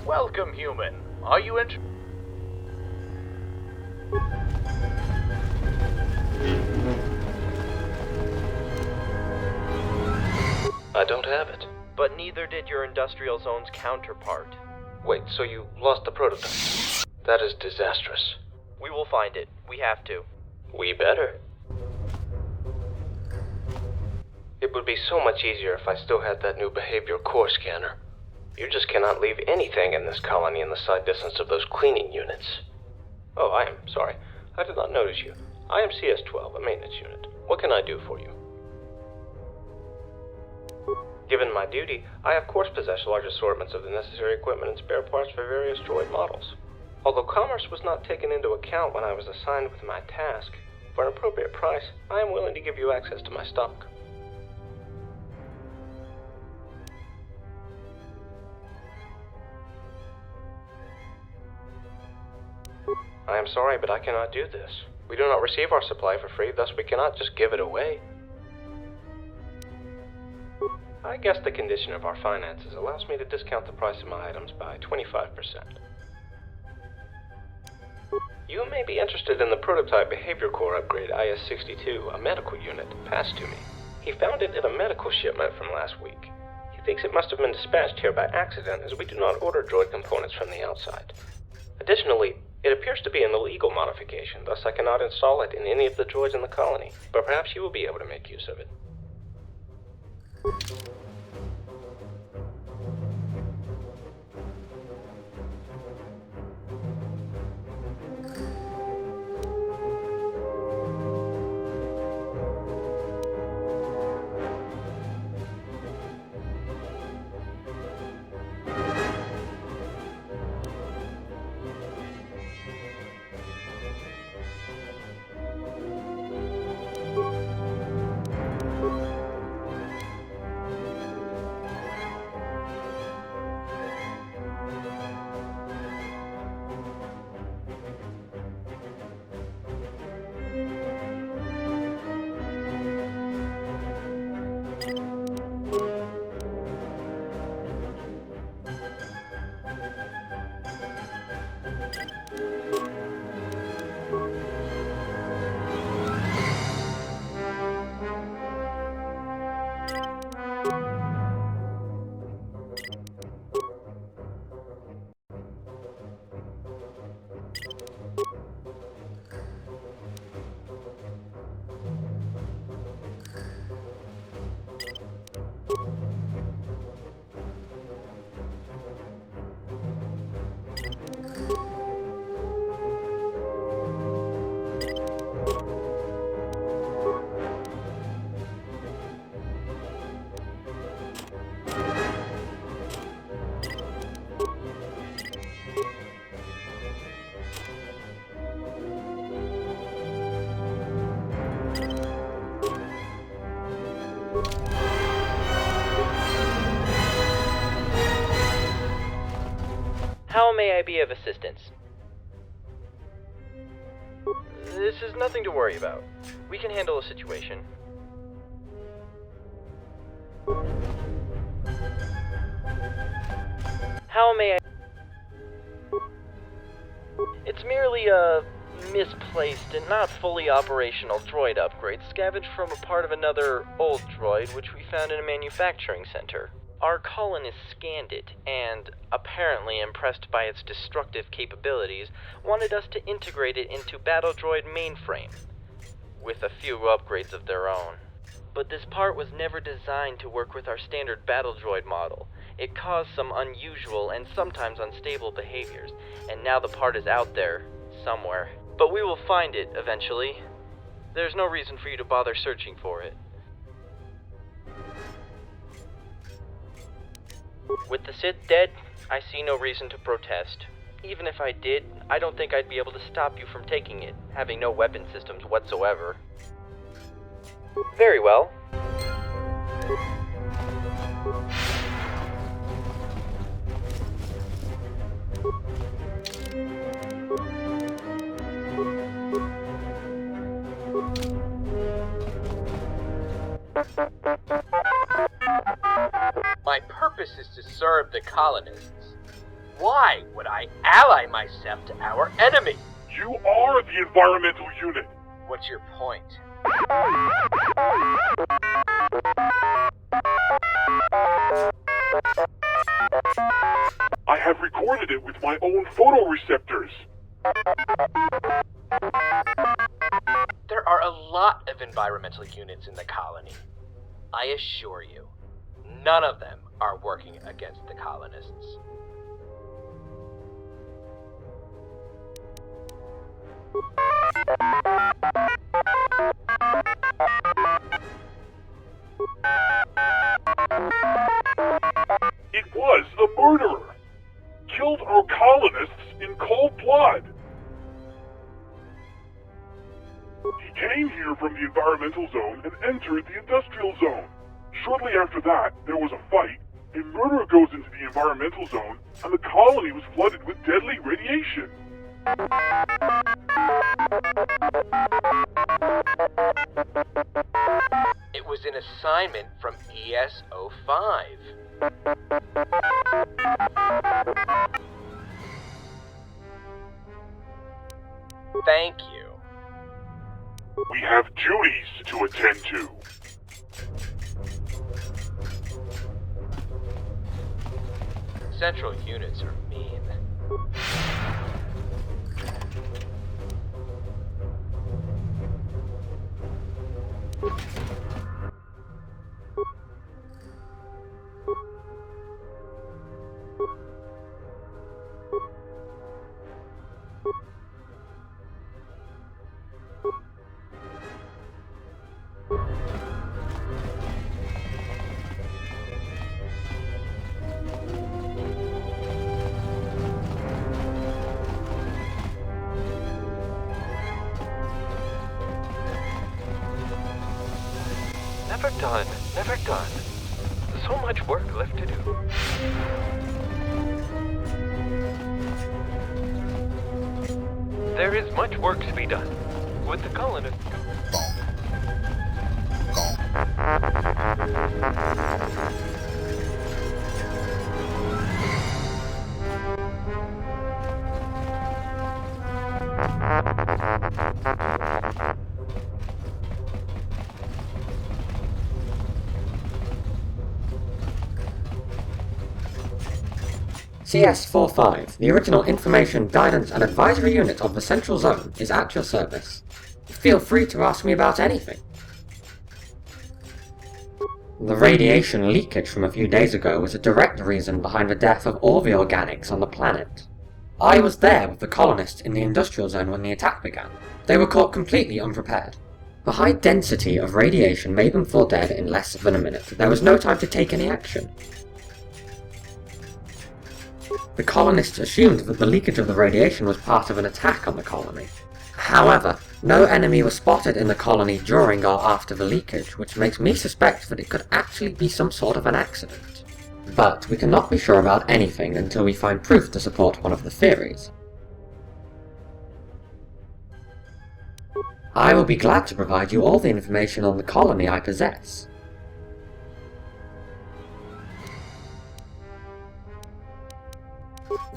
Welcome, human. Are you I don't have it. But neither did your industrial zone's counterpart. Wait, so you lost the prototype? That is disastrous. We will find it. We have to. We better. It would be so much easier if I still had that new behavior core scanner. You just cannot leave anything in this colony in the sight distance of those cleaning units. Oh, I am sorry. I did not notice you. I am CS-12, a maintenance unit. What can I do for you? Given my duty, I of course possess large assortments of the necessary equipment and spare parts for various droid models. Although commerce was not taken into account when I was assigned with my task, for an appropriate price, I am willing to give you access to my stock. I am sorry, but I cannot do this. We do not receive our supply for free, thus we cannot just give it away. I guess the condition of our finances allows me to discount the price of my items by 25%. You may be interested in the prototype behavior core upgrade IS-62, a medical unit, passed to me. He found it in a medical shipment from last week. He thinks it must have been dispatched here by accident, as we do not order droid components from the outside. Additionally, it appears to be an illegal modification, thus I cannot install it in any of the droids in the colony, but perhaps you will be able to make use of it. How may I be of assistance? This is nothing to worry about. We can handle a situation. How may I... It's merely a misplaced and not fully operational droid upgrade scavenged from a part of another old droid which we found in a manufacturing center. Our colonists scanned it, and, apparently impressed by its destructive capabilities, wanted us to integrate it into Battle Droid mainframe, with a few upgrades of their own. But this part was never designed to work with our standard Battle Droid model. It caused some unusual and sometimes unstable behaviors, and now the part is out there, somewhere. But we will find it, eventually. There's no reason for you to bother searching for it. With the Sith dead, I see no reason to protest. Even if I did, I don't think I'd be able to stop you from taking it, having no weapon systems whatsoever. Very well. My purpose is to serve the colonists. Why would I ally myself to our enemy? You are the environmental unit. What's your point? I have recorded it with my own photoreceptors. There are a lot of environmental units in the colony. I assure you, none of them are working against the colonists. It was a murderer. Killed our colonists in cold blood. He came here from the environmental zone and entered the industrial zone. Shortly after that, there was a fight. A murderer goes into the environmental zone, and the colony was flooded with deadly radiation. It was an assignment from ES-05. Thank you. We have duties to attend to. Central units are mean. Never done, never done. So much work left to do. There is much work to be done with the colonists. CS-45, the original Information, Guidance and Advisory Unit of the Central Zone, is at your service. Feel free to ask me about anything. The radiation leakage from a few days ago was a direct reason behind the death of all the organics on the planet. I was there with the colonists in the industrial zone when the attack began. They were caught completely unprepared. The high density of radiation made them fall dead in less than a minute. There was no time to take any action. The colonists assumed that the leakage of the radiation was part of an attack on the colony. However, no enemy was spotted in the colony during or after the leakage, which makes me suspect that it could actually be some sort of an accident. But we cannot be sure about anything until we find proof to support one of the theories. I will be glad to provide you all the information on the colony I possess.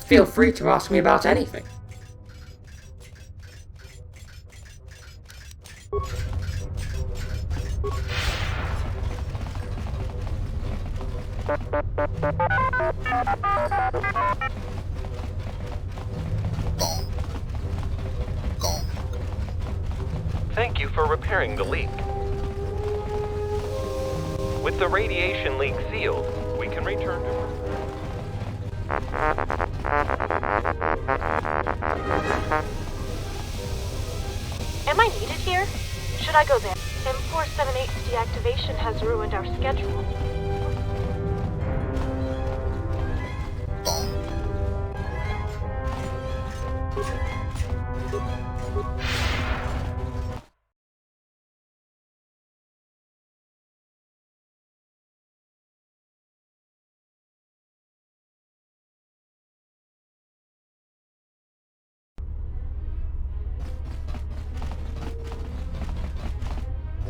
Feel free to ask me about anything. Thank you for repairing the leak. With the radiation leak sealed, we can return to work. Am I needed here? Should I go there? M478's deactivation has ruined our schedule.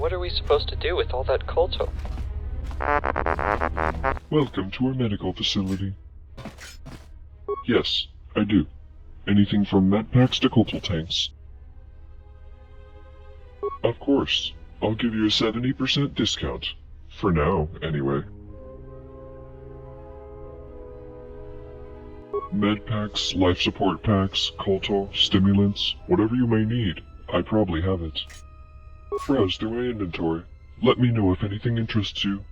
what are we supposed to do with all that colto? Welcome to our medical facility. Yes, I do. Anything from med packs to coltal tanks. Of course. I'll give you a 70% discount. For now, anyway. Med packs, life support packs, colto, stimulants, whatever you may need. I probably have it. Browse through my inventory. Let me know if anything interests you.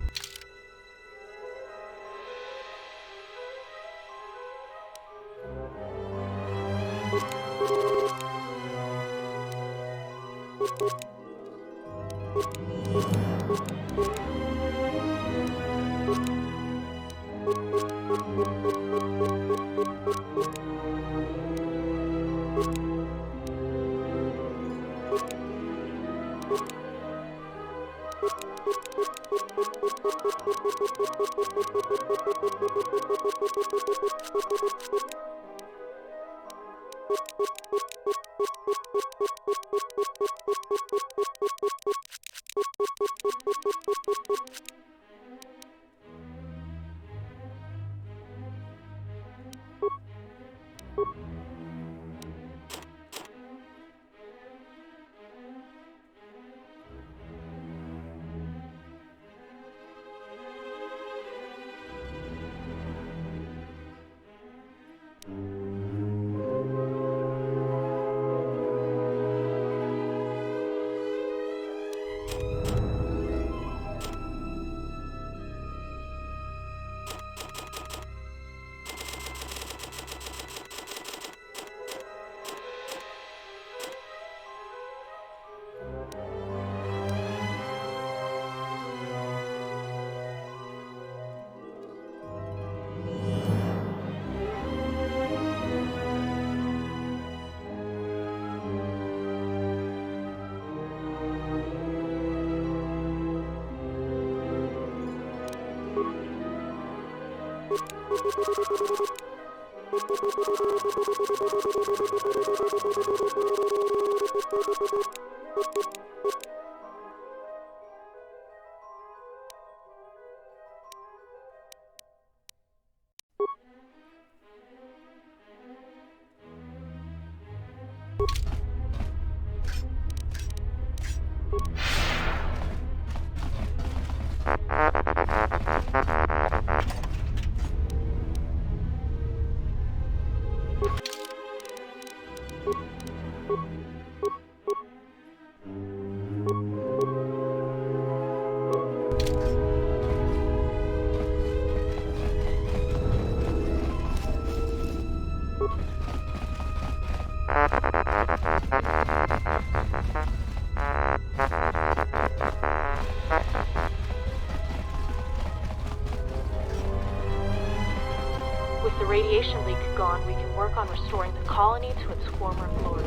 With the radiation leak gone, we can work on restoring the colony to its former glory.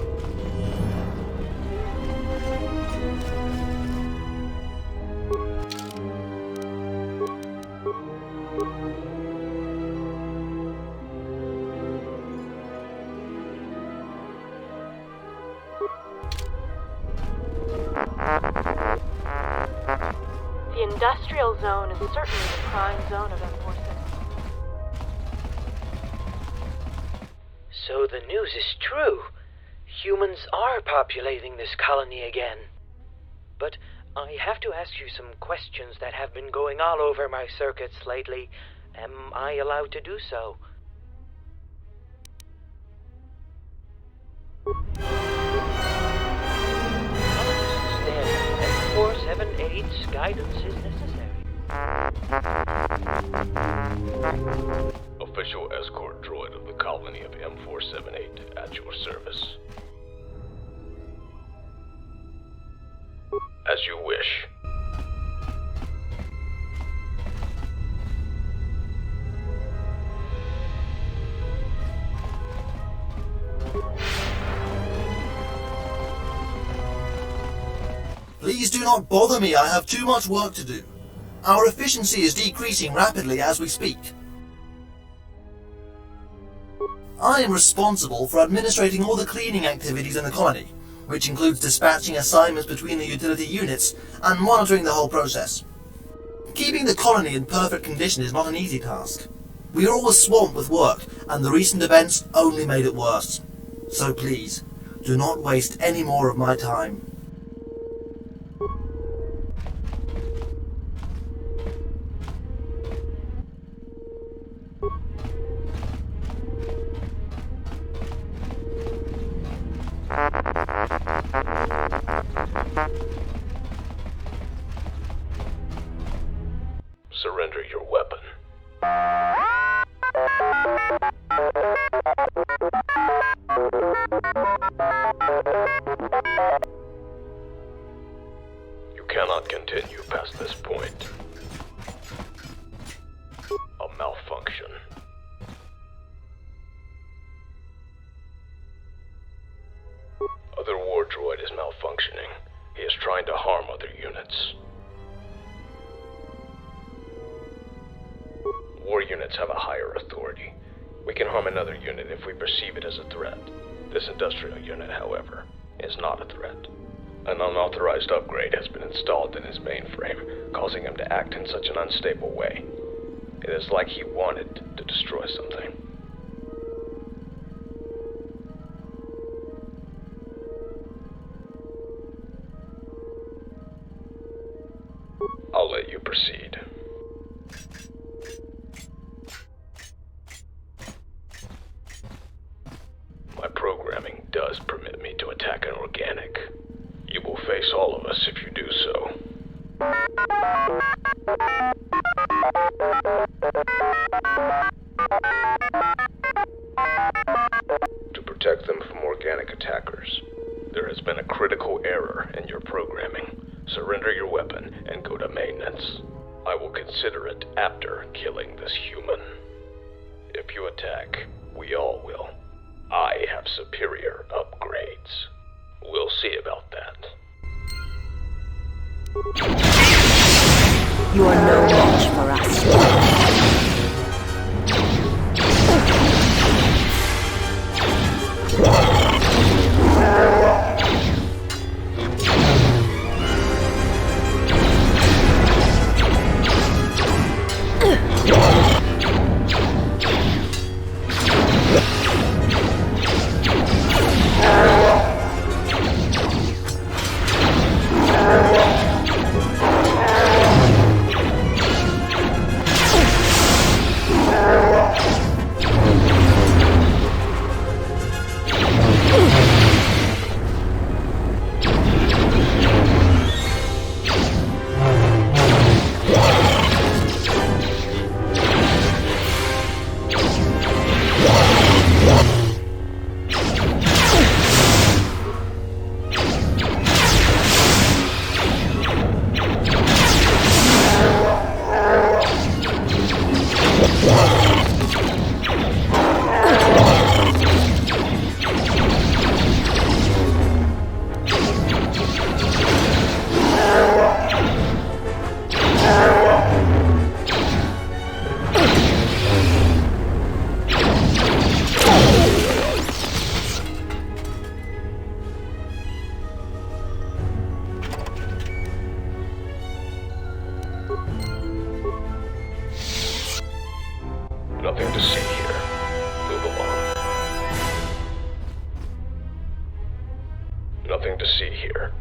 The industrial zone is certainly the prime zone of M47. So the news is true. Humans are populating this colony again. But I have to ask you some questions that have been going all over my circuits lately. Am I allowed to do so? Standard M478's guidance is necessary. Official escort droid of the colony of M478 at your service. As you wish. Please do not bother me, I have too much work to do. Our efficiency is decreasing rapidly as we speak. I am responsible for administrating all the cleaning activities in the colony. which includes dispatching assignments between the utility units and monitoring the whole process. Keeping the colony in perfect condition is not an easy task. We are always swamped with work, and the recent events only made it worse. So please, do not waste any more of my time. Surrender your weapon. You cannot continue past this point. A malfunction. Other war droid is malfunctioning. He is trying to harm other units. War units have a higher authority. We can harm another unit if we perceive it as a threat. This industrial unit, however, is not a threat. An unauthorized upgrade has been installed in his mainframe, causing him to act in such an unstable way. It is like he wanted to destroy something. I'll let you proceed. My programming does permit me to attack an organic. You will face all of us if you do so. To protect them from organic attackers, there has been a critical error in your programming. Surrender your weapon and go to maintenance. I will consider it after killing this human. If you attack, we all will. I have superior upgrades. We'll see about that. You are no match for us. Nothing to see here. Move along. Nothing to see here.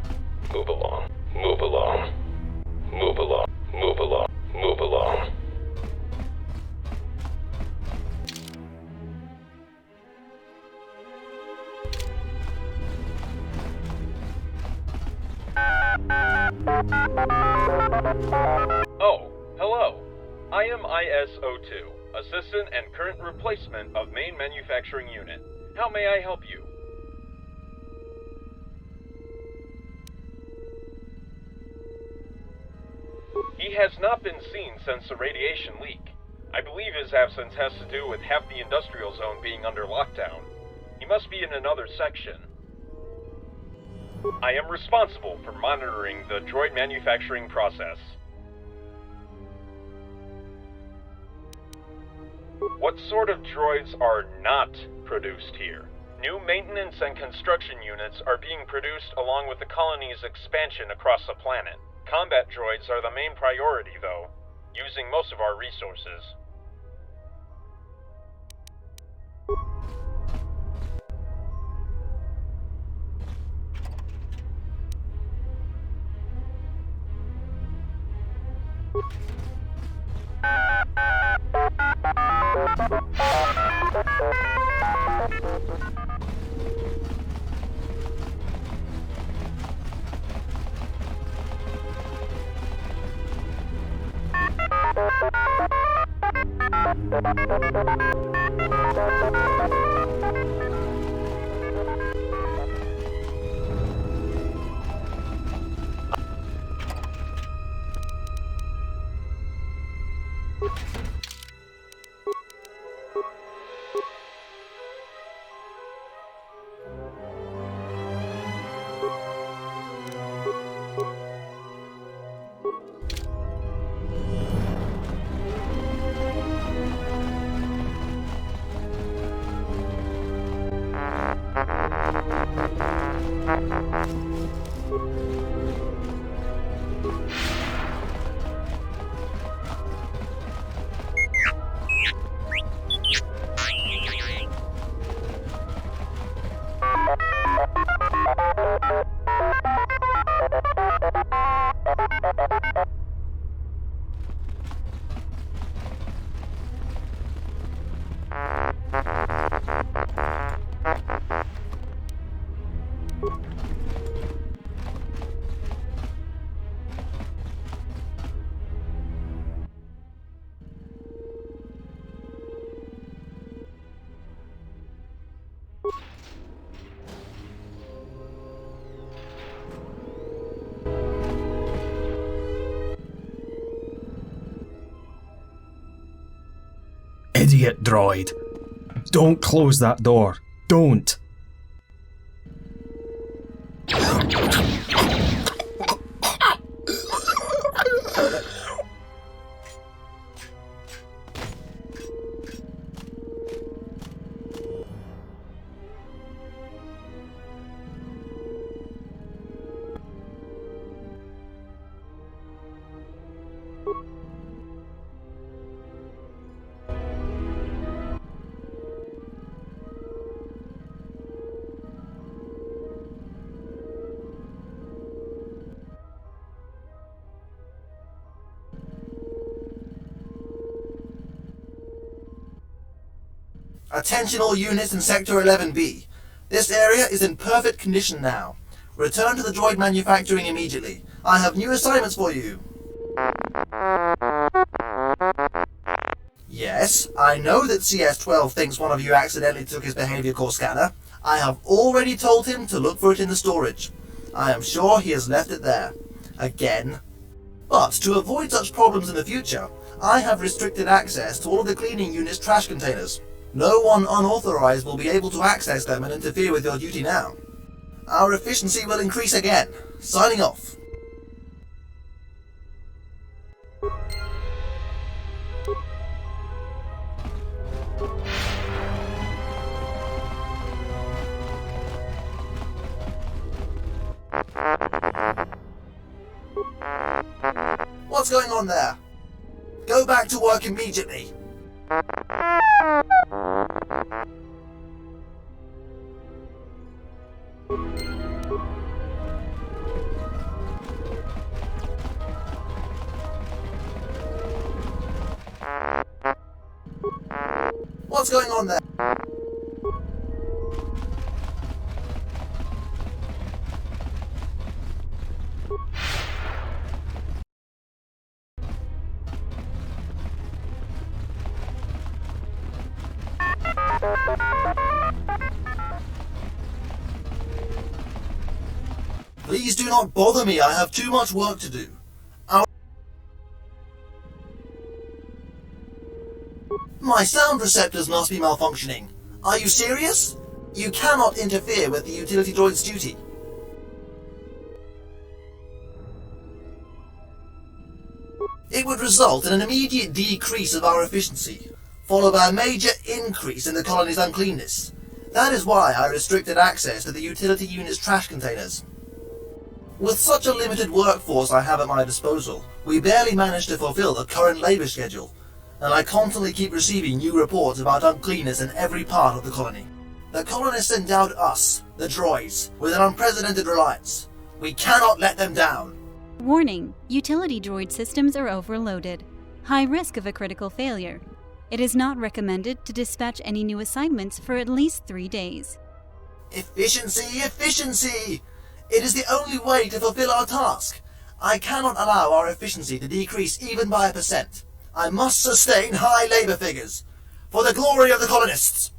Move along. Move along. Move along. Move along. Move along. Oh, hello. I am IS-02, Assistant and Current Replacement of Main Manufacturing Unit. How may I help you? He has not been seen since the radiation leak. I believe his absence has to do with half the industrial zone being under lockdown. He must be in another section. I am responsible for monitoring the droid manufacturing process. What sort of droids are not produced here? New maintenance and construction units are being produced along with the colony's expansion across the planet. Combat droids are the main priority, though, using most of our resources. Idiot droid. Don't close that door. Don't. Attention all units in Sector 11B. This area is in perfect condition now. Return to the droid manufacturing immediately. I have new assignments for you. Yes, I know that CS-12 thinks one of you accidentally took his behavior core scanner. I have already told him to look for it in the storage. I am sure he has left it there. Again. But to avoid such problems in the future, I have restricted access to all of the cleaning unit's trash containers. No one unauthorized will be able to access them and interfere with your duty now. Our efficiency will increase again. Signing off. What's going on there? Go back to work immediately. What's going on there? Please do not bother me, I have too much work to do. My sound receptors must be malfunctioning. Are you serious? You cannot interfere with the utility droid's duty. It would result in an immediate decrease of our efficiency, followed by a major increase in the colony's uncleanness. That is why I restricted access to the utility unit's trash containers. With such a limited workforce I have at my disposal, we barely manage to fulfill the current labour schedule, and I constantly keep receiving new reports about uncleanness in every part of the colony. The colonists endowed us, the droids, with an unprecedented reliance. We cannot let them down. Warning: utility droid systems are overloaded. High risk of a critical failure. It is not recommended to dispatch any new assignments for at least 3 days. Efficiency! Efficiency! It is the only way to fulfill our task. I cannot allow our efficiency to decrease even by 1%. I must sustain high labour figures. For the glory of the colonists!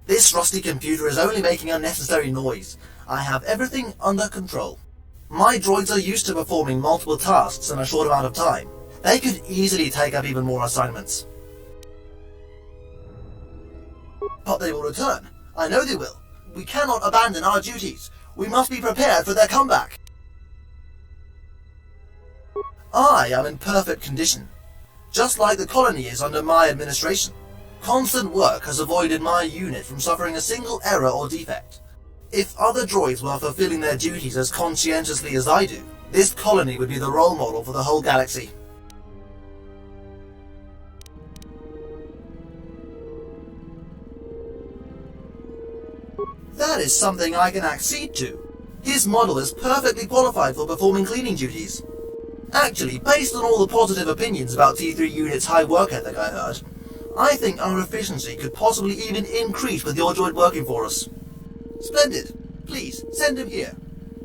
This rusty computer is only making unnecessary noise. I have everything under control. My droids are used to performing multiple tasks in a short amount of time. They could easily take up even more assignments. But they will return. I know they will. We cannot abandon our duties. We must be prepared for their comeback. I am in perfect condition, just like the colony is under my administration. Constant work has avoided my unit from suffering a single error or defect. If other droids were fulfilling their duties as conscientiously as I do, this colony would be the role model for the whole galaxy. That is something I can accede to. His model is perfectly qualified for performing cleaning duties. Actually, based on all the positive opinions about T3 unit's high work ethic I heard, I think our efficiency could possibly even increase with your droid working for us. Splendid. Please, send him here.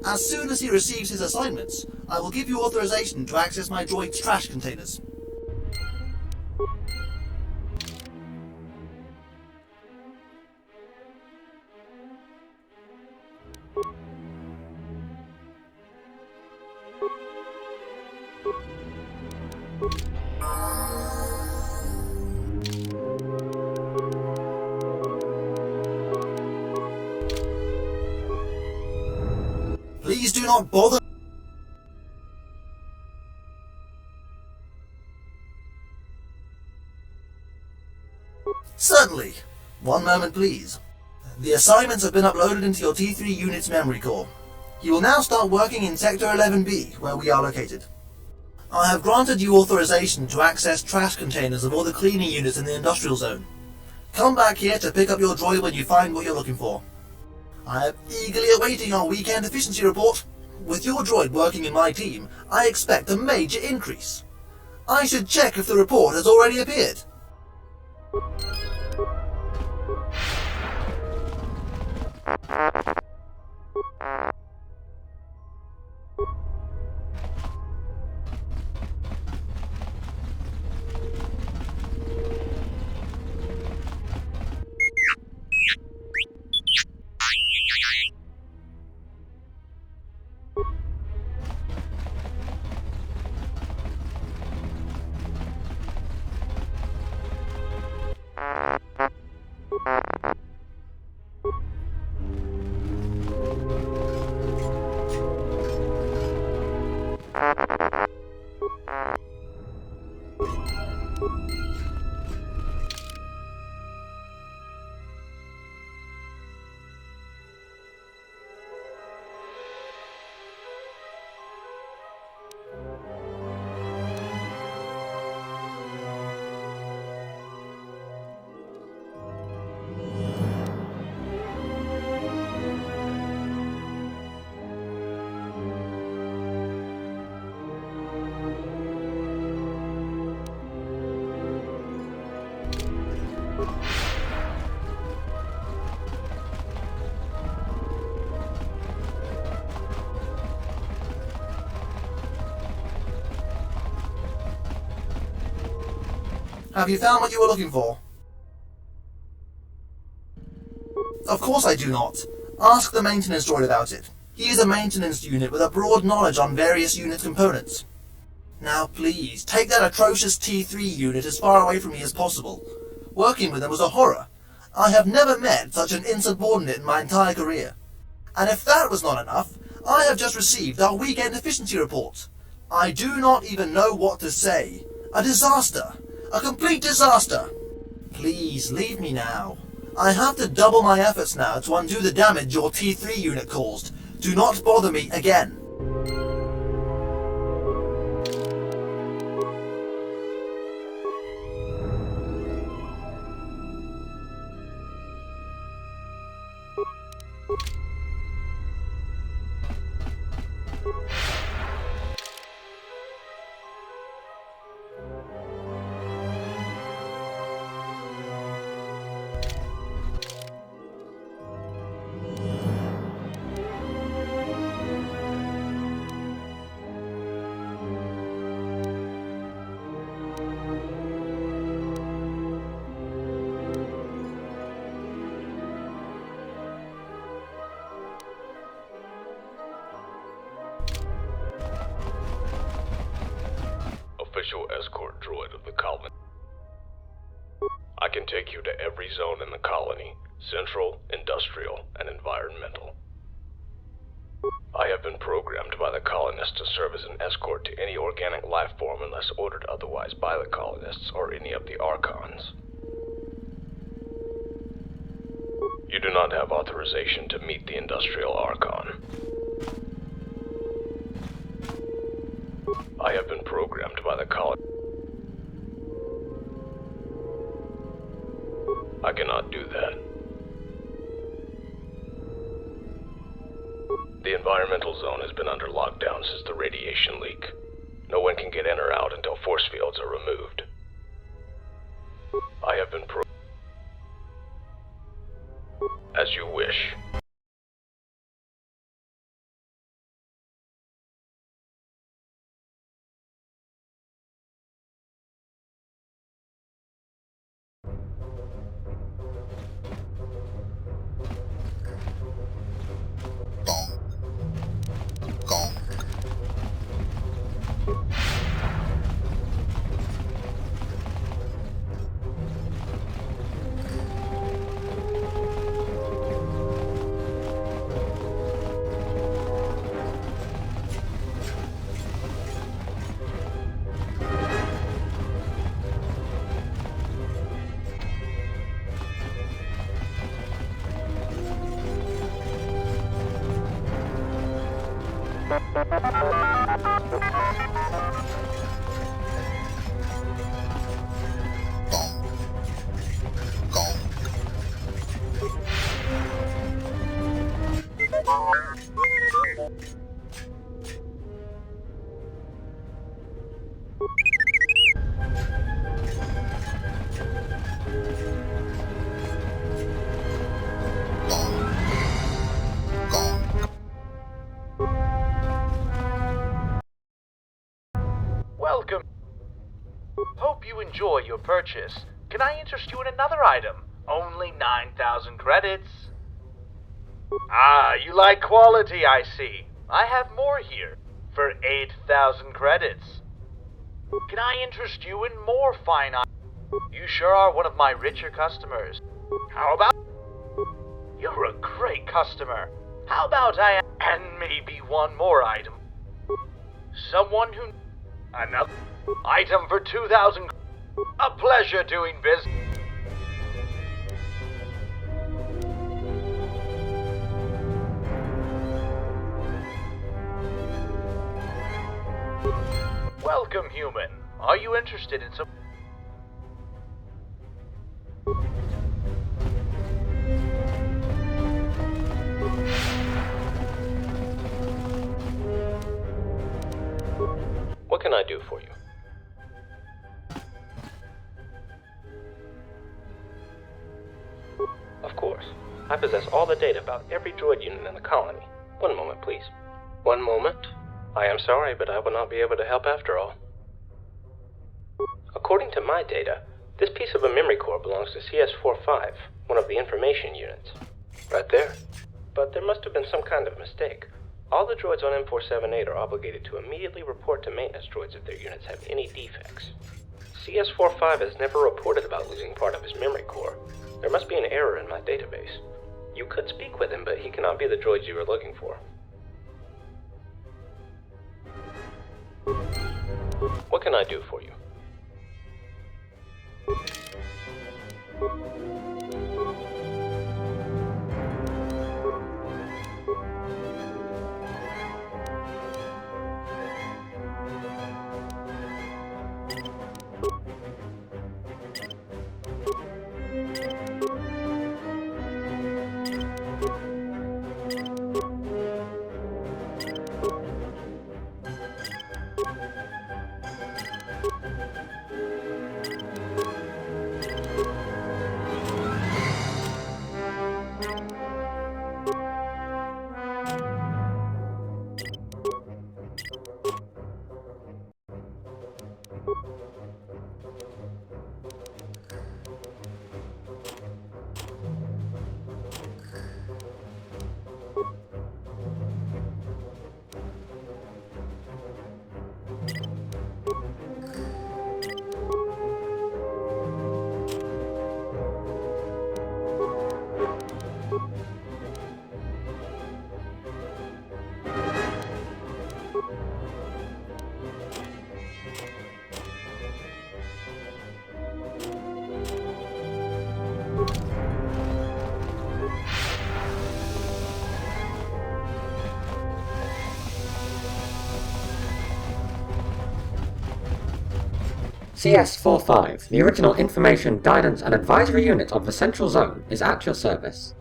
As soon as he receives his assignments, I will give you authorization to access my droid's trash containers. Please do not bother. Certainly. One moment, please. The assignments have been uploaded into your T3 unit's memory core. You will now start working in Sector 11B, where we are located. I have granted you authorization to access trash containers of all the cleaning units in the industrial zone. Come back here to pick up your droid when you find what you're looking for. I am eagerly awaiting our weekend efficiency report. With your droid working in my team, I expect a major increase. I should check if the report has already appeared. Have you found what you were looking for? Of course I do not. Ask the maintenance droid about it. He is a maintenance unit with a broad knowledge on various unit components. Now please, take that atrocious T3 unit as far away from me as possible. Working with them was a horror. I have never met such an insubordinate in my entire career. And if that was not enough, I have just received our weekend efficiency report. I do not even know what to say. A disaster. A complete disaster. Please, leave me now. I have to double my efforts now to undo the damage your T3 unit caused. Do not bother me again. Official escort droid of the colony. I can take you to every zone in the colony, central, industrial, and environmental. I have been programmed by the colonists to serve as an escort to any organic life form unless ordered otherwise by the colonists or any of the Archons. You do not have authorization to meet the Industrial Archon. I have been programmed by the colony. I cannot do that. The environmental zone has been under lockdown since the radiation leak. No one can get in or out until force fields are removed. I have been as you wish. Welcome. Hope you enjoy your purchase. Can I interest you in another item? Only 9,000 credits. Ah, you like quality, I see. I have more here for 8,000 credits. Can I interest you in more fine items? You sure are one of my richer customers. How about... You're a great customer. How about and maybe one more item? Someone who... Another item for 2,000. A pleasure doing business. Welcome, human. Are you interested in some... What can I do for you? Of course. I possess all the data about every droid unit in the colony. One moment, please. One moment. I am sorry, but I will not be able to help after all. According to my data, this piece of a memory core belongs to CS-45, one of the information units. Right there. But there must have been some kind of mistake. All the droids on M478 are obligated to immediately report to maintenance droids if their units have any defects. CS-45 has never reported about losing part of his memory core. There must be an error in my database. You could speak with him, but he cannot be the droid you were looking for. What can I do for you? CS-45, the original information, guidance and advisory unit of the Central Zone, is at your service.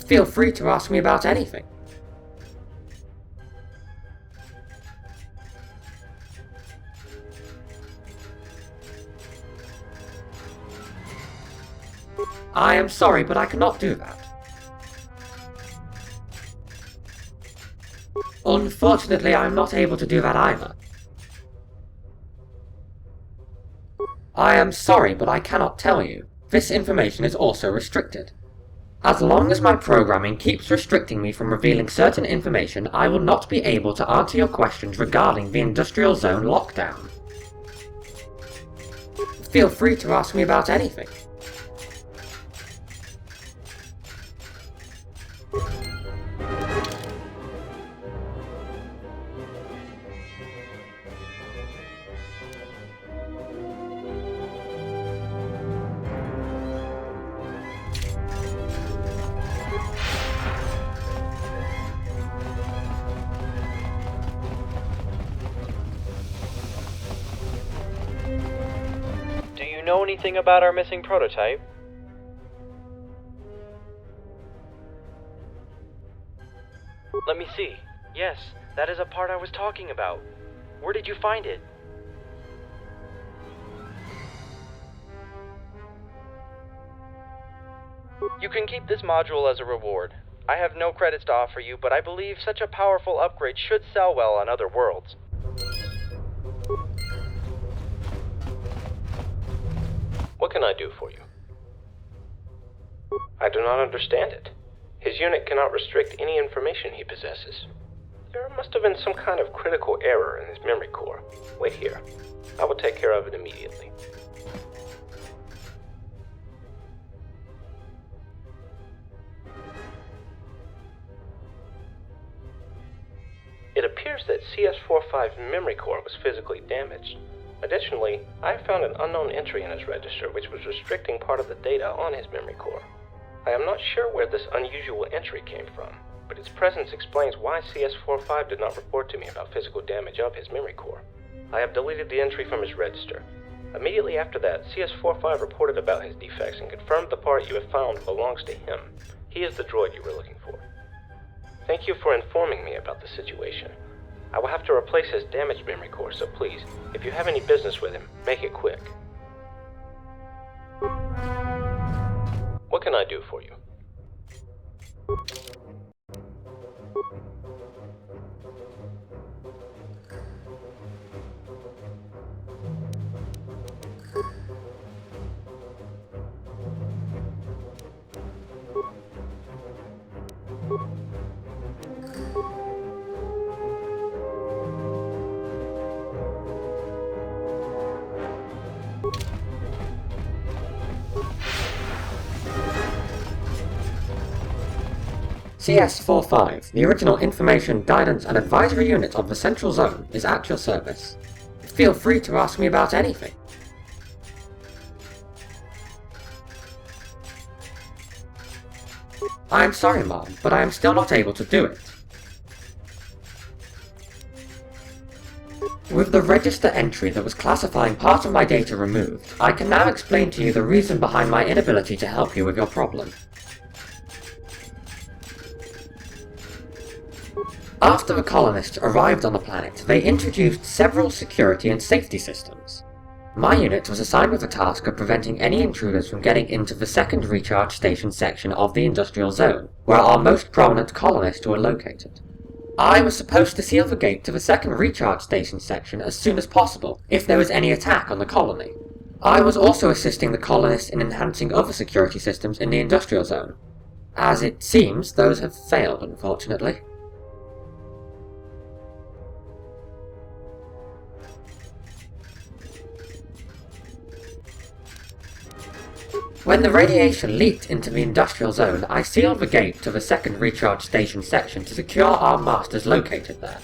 Feel free to ask me about anything. I am sorry, but I cannot do that. Unfortunately, I am not able to do that either. I am sorry, but I cannot tell you. This information is also restricted. As long as my programming keeps restricting me from revealing certain information, I will not be able to answer your questions regarding the Industrial Zone lockdown. Feel free to ask me about anything. Know anything about our missing prototype? Let me see. Yes, that is a part I was talking about. Where did you find it? You can keep this module as a reward. I have no credits to offer you, but I believe such a powerful upgrade should sell well on other worlds. What can I do for you? I do not understand it. His unit cannot restrict any information he possesses. There must have been some kind of critical error in his memory core. Wait here. I will take care of it immediately. It appears that CS-45's memory core was physically damaged. Additionally, I found an unknown entry in his register which was restricting part of the data on his memory core. I am not sure where this unusual entry came from, but its presence explains why CS-45 did not report to me about physical damage of his memory core. I have deleted the entry from his register. Immediately after that, CS-45 reported about his defects and confirmed the part you have found belongs to him. He is the droid you were looking for. Thank you for informing me about the situation. I will have to replace his damaged memory core, so please, if you have any business with him, make it quick. What can I do for you? CS-45, the original Information, Guidance and Advisory Unit of the Central Zone, is at your service. Feel free to ask me about anything. I am sorry, Mom, but I am still not able to do it. With the register entry that was classifying part of my data removed, I can now explain to you the reason behind my inability to help you with your problem. After the colonists arrived on the planet, they introduced several security and safety systems. My unit was assigned with the task of preventing any intruders from getting into the second recharge station section of the industrial zone, where our most prominent colonists were located. I was supposed to seal the gate to the second recharge station section as soon as possible, if there was any attack on the colony. I was also assisting the colonists in enhancing other security systems in the industrial zone. As it seems, those have failed, unfortunately. When the radiation leaked into the industrial zone, I sealed the gate to the second recharge station section to secure our masters located there.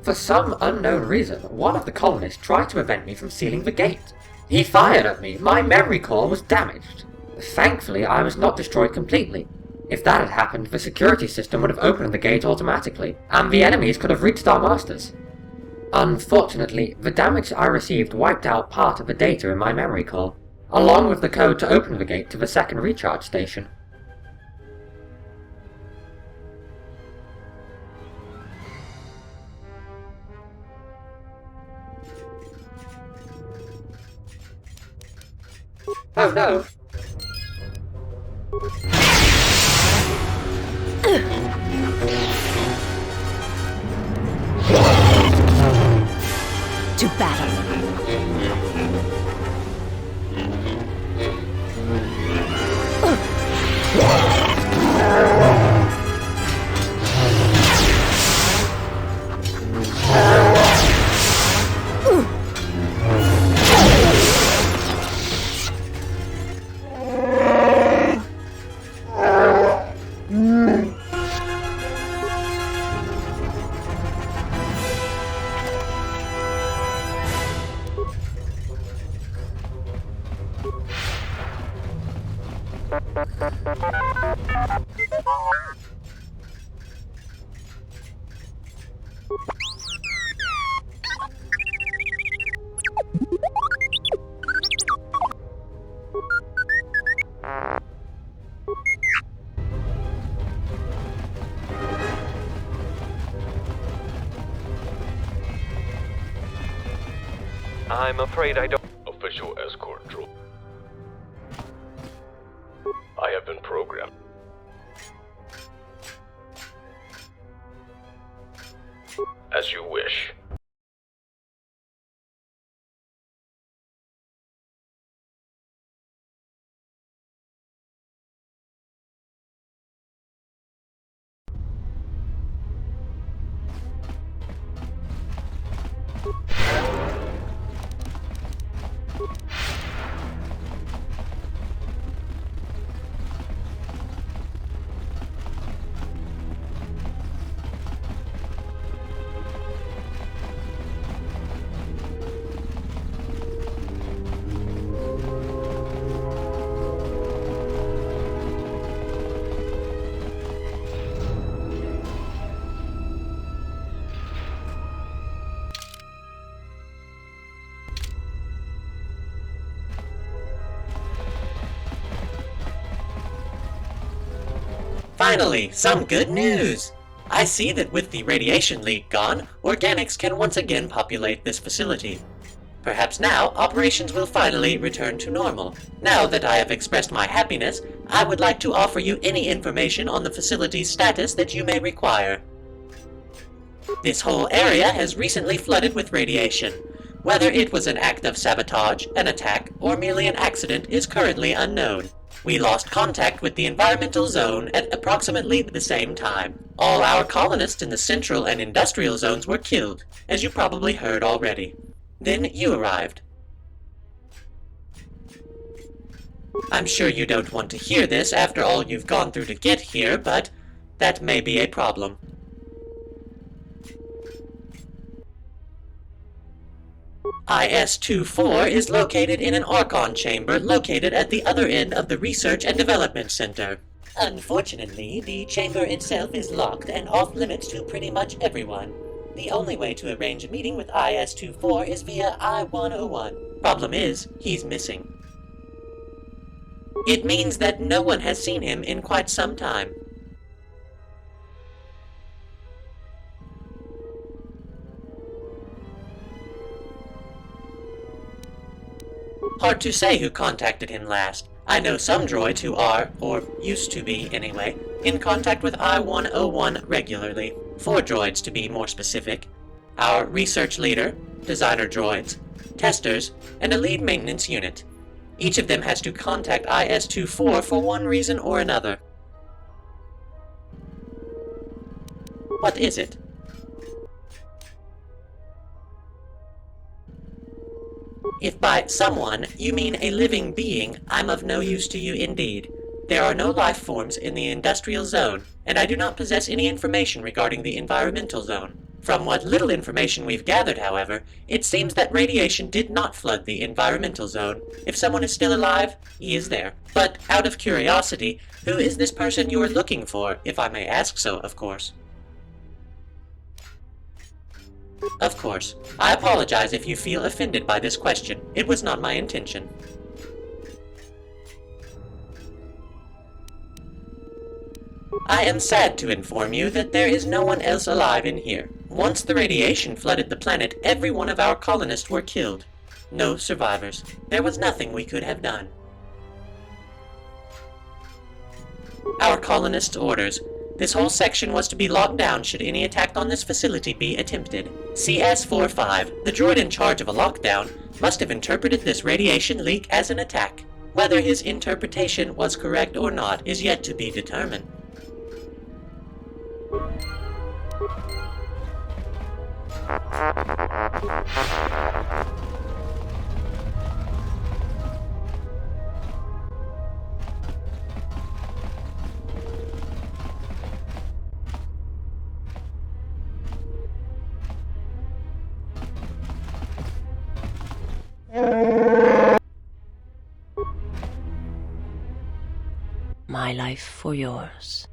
For some unknown reason, one of the colonists tried to prevent me from sealing the gate. He fired at me. My memory core was damaged. Thankfully, I was not destroyed completely. If that had happened, the security system would have opened the gate automatically, and the enemies could have reached our masters. Unfortunately, the damage I received wiped out part of the data in my memory core, along with the code to open the gate to the second recharge station. Oh no! To battle! I'm afraid I don't... Official escort droid. I have been programmed. As you wish. Finally, some good news! I see that with the radiation leak gone, organics can once again populate this facility. Perhaps now, operations will finally return to normal. Now that I have expressed my happiness, I would like to offer you any information on the facility's status that you may require. This whole area has recently flooded with radiation. Whether it was an act of sabotage, an attack, or merely an accident is currently unknown. We lost contact with the environmental zone at approximately the same time. All our colonists in the central and industrial zones were killed, as you probably heard already. Then you arrived. I'm sure you don't want to hear this after all you've gone through to get here, but That may be a problem. IS-24 is located in an Archon chamber located at the other end of the Research and Development Center. Unfortunately, the chamber itself is locked and off-limits to pretty much everyone. The only way to arrange a meeting with IS-24 is via I-101. Problem is, he's missing. It means that no one has seen him in quite some time. Hard to say who contacted him last. I know some droids who are, or used to be anyway, in contact with I-101 regularly. 4 droids to be more specific. Our research leader, designer droids, testers, and a lead maintenance unit. Each of them has to contact IS-24 for one reason or another. What is it? If by someone you mean a living being, I'm of no use to you indeed. There are no life forms in the industrial zone, and I do not possess any information regarding the environmental zone. From what little information we've gathered, however, it seems that radiation did not flood the environmental zone. If someone is still alive, he is there. But out of curiosity, who is this person you are looking for, if I may ask so, of course? Of course. I apologize if you feel offended by this question. It was not my intention. I am sad to inform you that there is no one else alive in here. Once the radiation flooded the planet, every one of our colonists were killed. No survivors. There was nothing we could have done. Our colonists' orders. This whole section was to be locked down should any attack on this facility be attempted. CS-45, the droid in charge of a lockdown, must have interpreted this radiation leak as an attack. Whether his interpretation was correct or not is yet to be determined. My life for yours.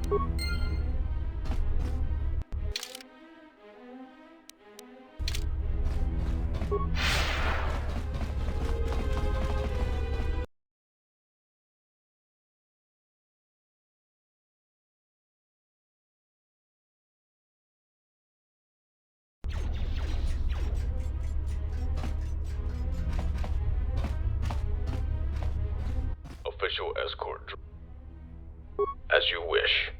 Official escort. As you wish.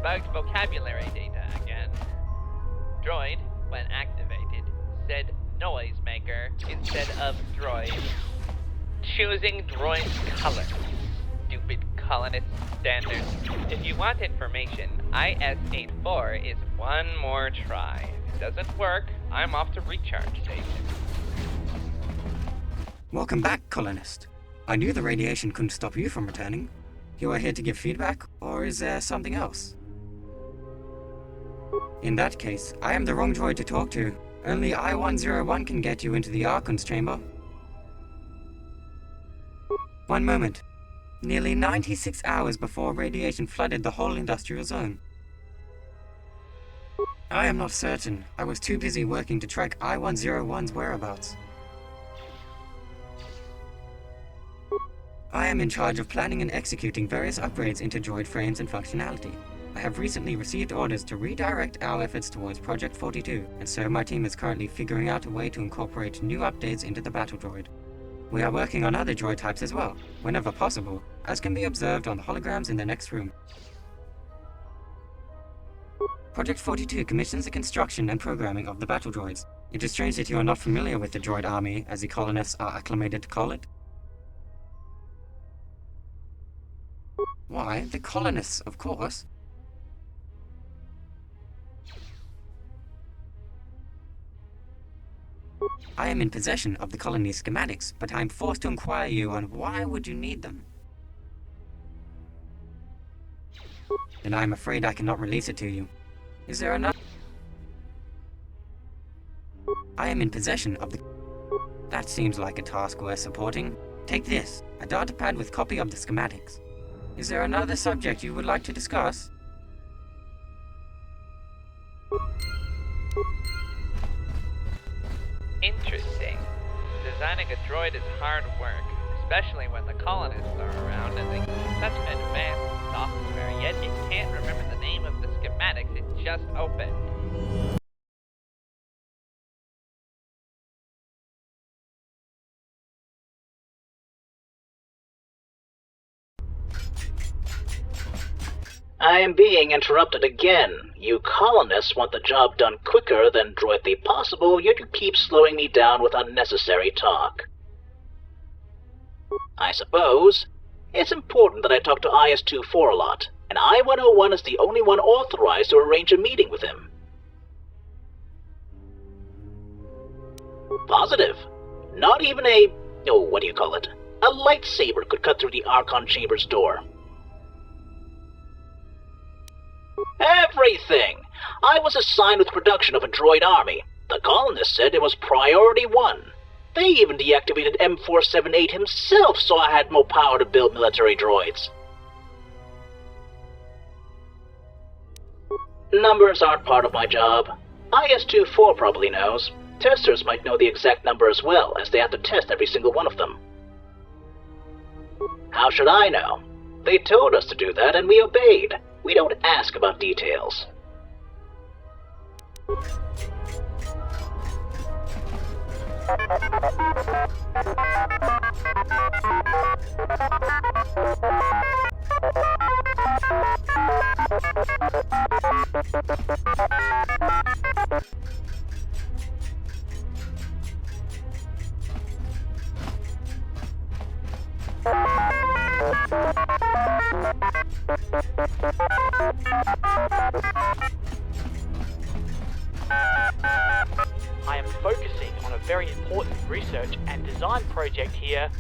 Bugged vocabulary data again. Droid, when activated, said noisemaker instead of droid. Choosing droid's color. Stupid colonist standards. If you want information, IS-84 is one more try. If it doesn't work, I'm off to recharge station. Welcome back, colonist. I knew the radiation couldn't stop you from returning. You are here to give feedback, or is there something else? In that case, I am the wrong droid to talk to. Only I-101 can get you into the Archon's chamber. One moment. Nearly 96 hours before radiation flooded the whole industrial zone. I am not certain. I was too busy working to track I-101's whereabouts. I am in charge of planning and executing various upgrades into droid frames and functionality. I have recently received orders to redirect our efforts towards Project 42, and so my team is currently figuring out a way to incorporate new updates into the battle droid. We are working on other droid types as well, whenever possible, as can be observed on the holograms in the next room. Project 42 commissions the construction and programming of the battle droids. It is strange that you are not familiar with the droid army, as the colonists are acclimated to call it. Why, the colonists, of course. I am in possession of the colony's schematics, but I am forced to inquire you on why would you need them. Then I am afraid I cannot release it to you. Is there another? I am in possession of the... That seems like a task worth supporting. Take this, a datapad with copy of the schematics. Is there another subject you would like to discuss? Interesting. Designing a droid is hard work, especially when the colonists are around and they use such advanced software, yet it can't remember the name of the schematics it just opened. I am being interrupted again. You colonists want the job done quicker than droidly possible, yet you keep slowing me down with unnecessary talk. I suppose it's important that I talk to IS-24 a lot, and I-101 is the only one authorized to arrange a meeting with him. Positive. Not even a lightsaber could cut through the Archon Chamber's door. Everything! I was assigned with production of a droid army. The colonists said it was priority 1. They even deactivated M478 himself so I had more power to build military droids. Numbers aren't part of my job. IS-24 probably knows. Testers might know the exact number as well, as they have to test every single one of them. How should I know? They told us to do that and we obeyed. We don't ask about details. I am focusing on a very important research and design project here.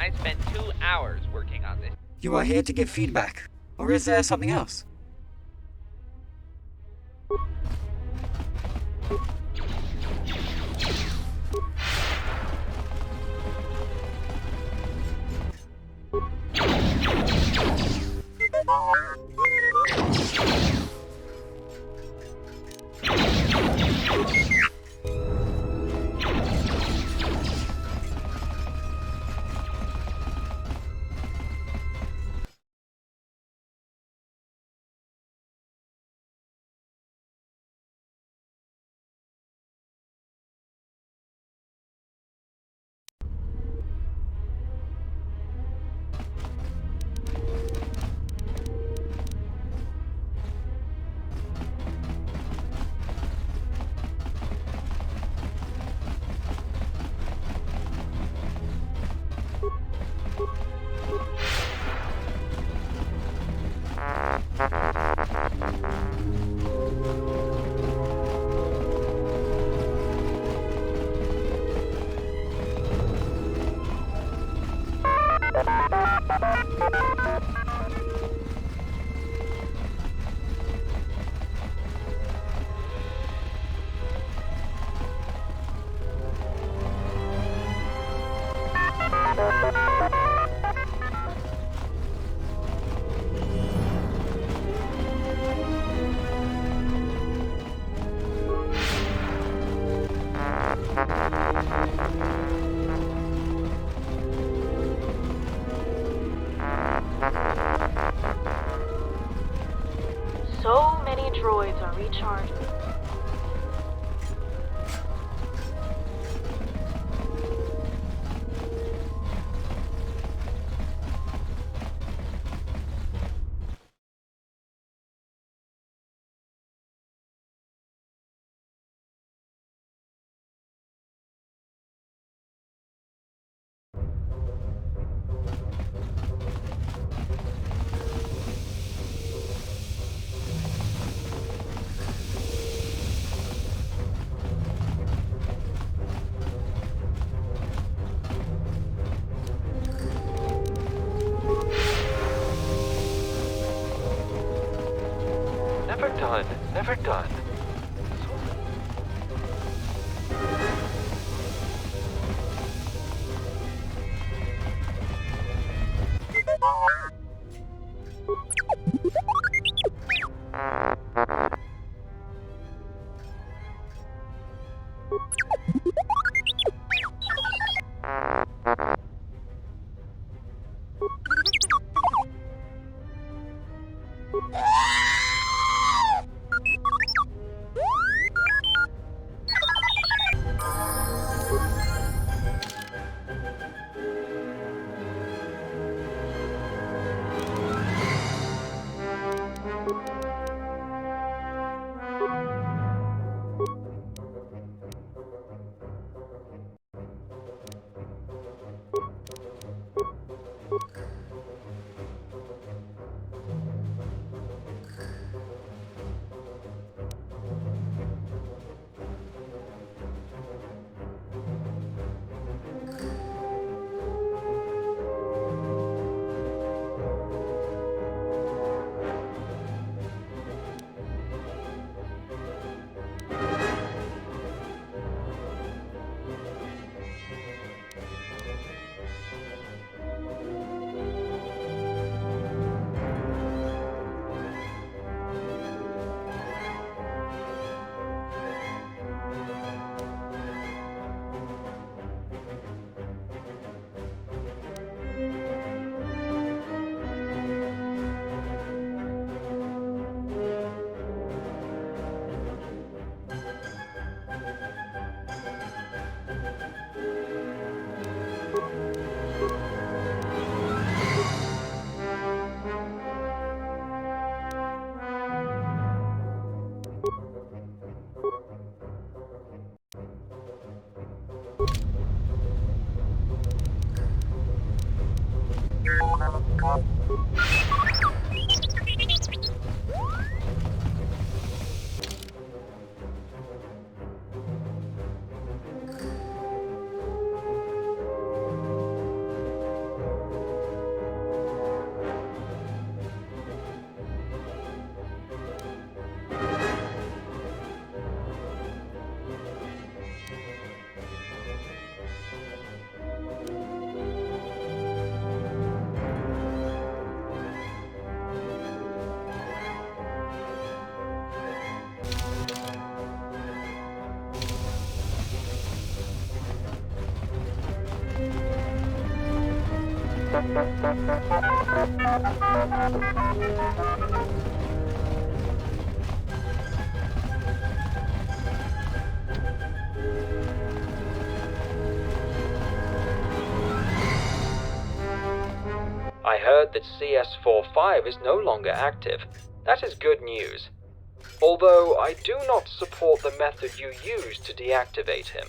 I spent 2 hours working on this. You are here to give feedback, or is there something else? So many droids are recharged. done. Never done. I heard that CS45 is no longer active. That is good news. Although I do not support the method you used to deactivate him.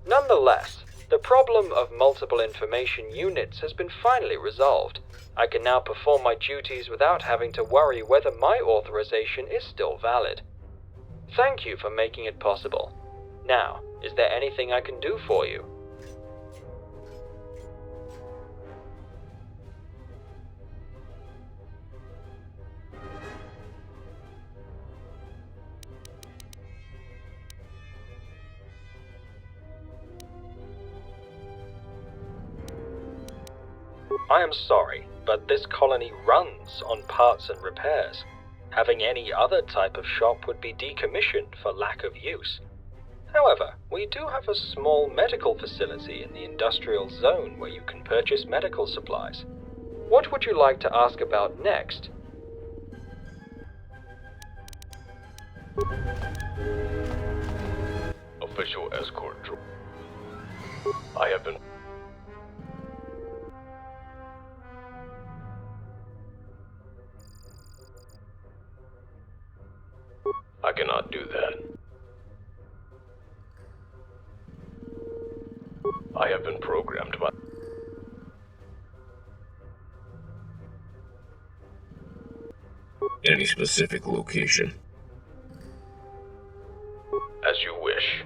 Nonetheless, the problem of multiple information units has been finally resolved. I can now perform my duties without having to worry whether my authorization is still valid. Thank you for making it possible. Now, is there anything I can do for you? I am sorry, but this colony runs on parts and repairs. Having any other type of shop would be decommissioned for lack of use. However, we do have a small medical facility in the industrial zone where you can purchase medical supplies. What would you like to ask about next? Official escort droid. I have been... I cannot do that. I have been programmed by... Any specific location? As you wish.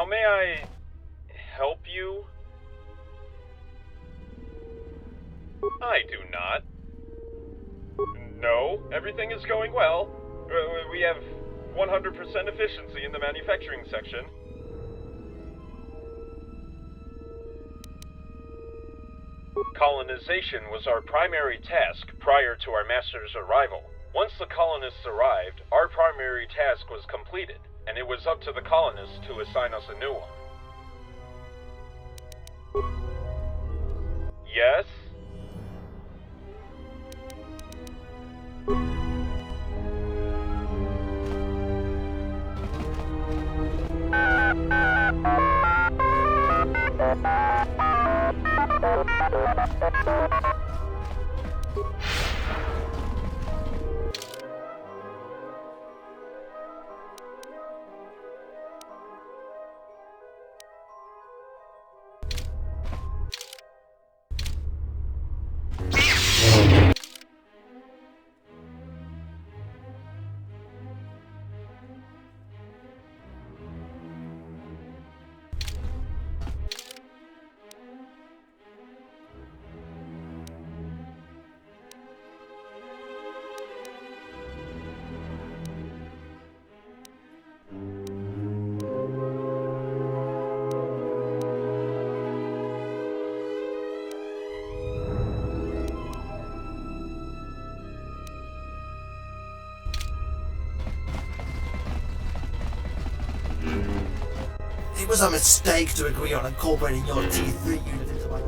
may I help you? I do not. No, everything is going well. We have 100% efficiency in the manufacturing section. Colonization was our primary task prior to our master's arrival. Once the colonists arrived, our primary task was completed, and it was up to the colonists to assign us a new one. Yes? It was a mistake to agree on incorporating your T3 unit into my...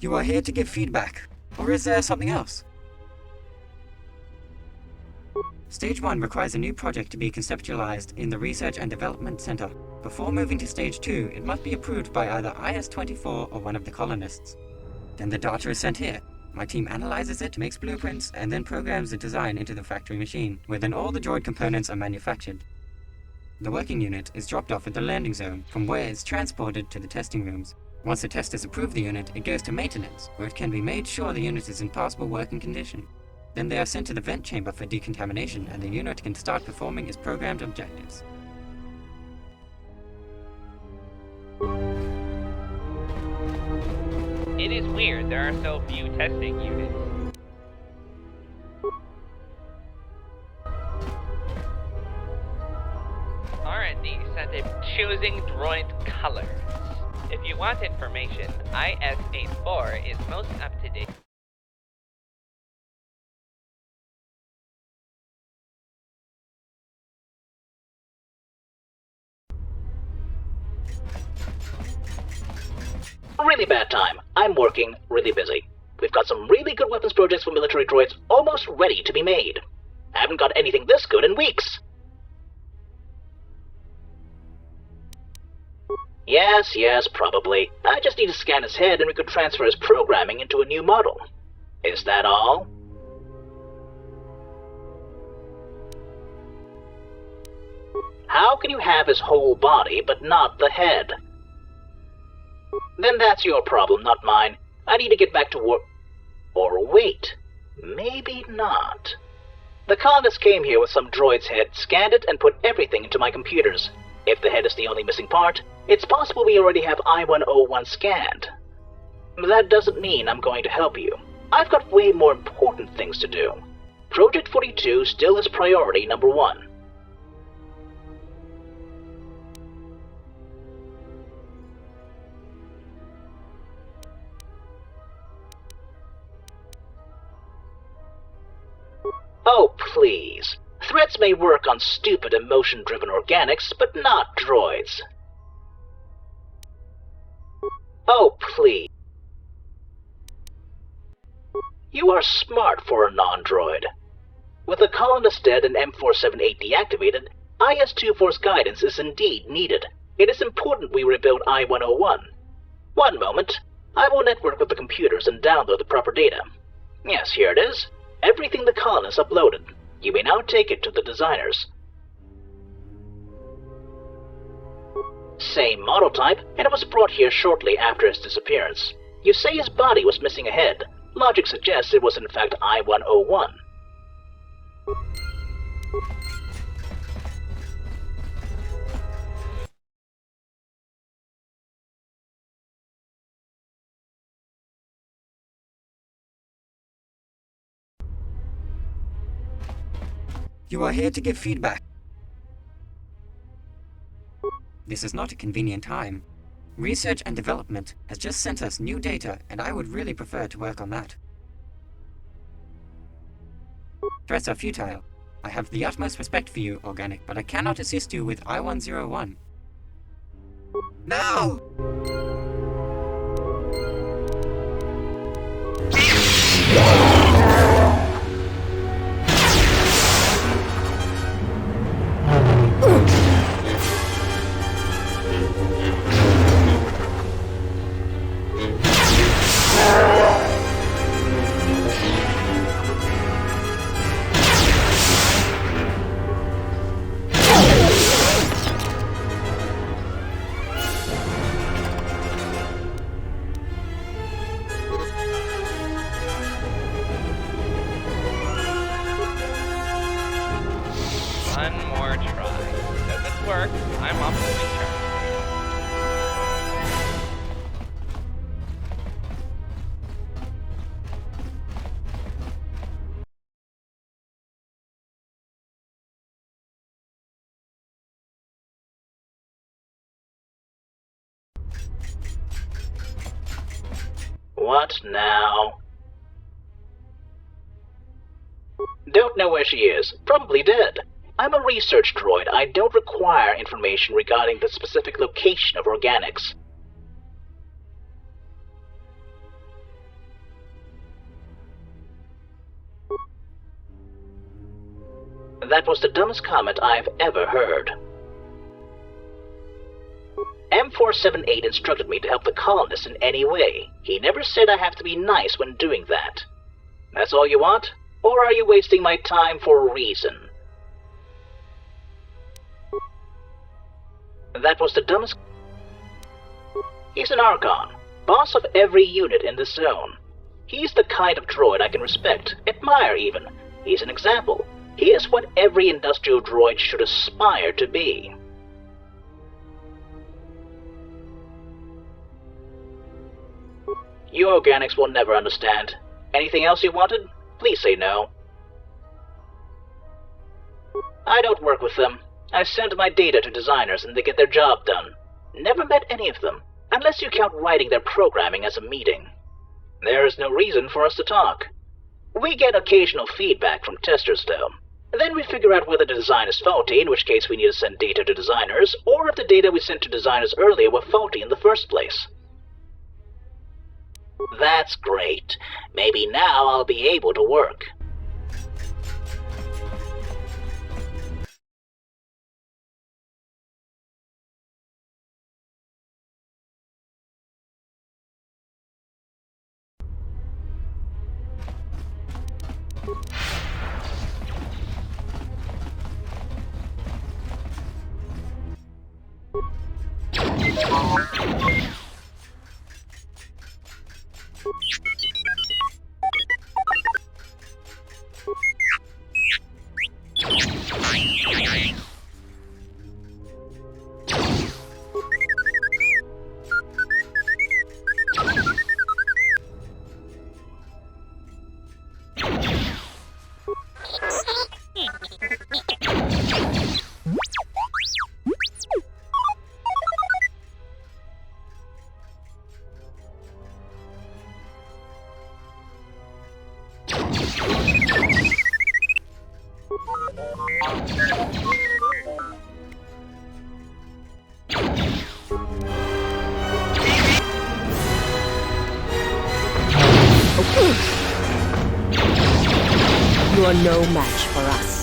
You are here to give feedback, or is there something else? Stage 1 requires a new project to be conceptualized in the Research and Development Center. Before moving to Stage 2, it must be approved by either IS-24 or one of the colonists. Then the data is sent here. My team analyzes it, makes blueprints, and then programs the design into the factory machine, where then all the droid components are manufactured. The working unit is dropped off at the landing zone, from where it's transported to the testing rooms. Once the testers approve the unit, it goes to maintenance, where it can be made sure the unit is in passable working condition. Then they are sent to the vent chamber for decontamination, and the unit can start performing its programmed objectives. It is weird there are so few testing units. R&D Center choosing droid colors. If you want information, IS-84 is most up to date. Really bad time. I'm working really busy. We've got some really good weapons projects for military droids almost ready to be made. I haven't got anything this good in weeks. Yes, probably. I just need to scan his head and we could transfer his programming into a new model. Is that all? How can you have his whole body but not the head? Then that's your problem, not mine. I need to get back to work. Or wait, maybe not. The colonists came here with some droid's head, scanned it, and put everything into my computers. If the head is the only missing part, it's possible we already have I-101 scanned. That doesn't mean I'm going to help you. I've got way more important things to do. Project 42 still is priority number 1. Oh, please. Threats may work on stupid emotion-driven organics, but not droids. Oh, please. You are smart for a non-droid. With the colonist dead and M478 deactivated, IS-24's guidance is indeed needed. It is important we rebuild I-101. One moment. I will network with the computers and download the proper data. Yes, here it is. Everything the colonists uploaded. You may now take it to the designers. Same model type, and it was brought here shortly after his disappearance. You say his body was missing a head. Logic suggests it was in fact I-101. You are here to give feedback. This is not a convenient time. Research and Development has just sent us new data, and I would really prefer to work on that. Threats are futile. I have the utmost respect for you, Organic, but I cannot assist you with I-101. No! One more try. Does it work? I'm off the return. What now? Don't know where she is. Probably dead. I'm a research droid. I don't require information regarding the specific location of organics. That was the dumbest comment I've ever heard. M478 instructed me to help the colonists in any way. He never said I have to be nice when doing that. That's all you want? Or are you wasting my time for a reason? That was the dumbest... He's an Archon, boss of every unit in the zone. He's the kind of droid I can respect, admire even. He's an example. He is what every industrial droid should aspire to be. You organics will never understand. Anything else you wanted? Please say no. I don't work with them. I send my data to designers and they get their job done. Never met any of them, unless you count writing their programming as a meeting. There is no reason for us to talk. We get occasional feedback from testers though. Then we figure out whether the design is faulty, in which case we need to send data to designers, or if the data we sent to designers earlier were faulty in the first place. That's great. Maybe now I'll be able to work. You are no match for us.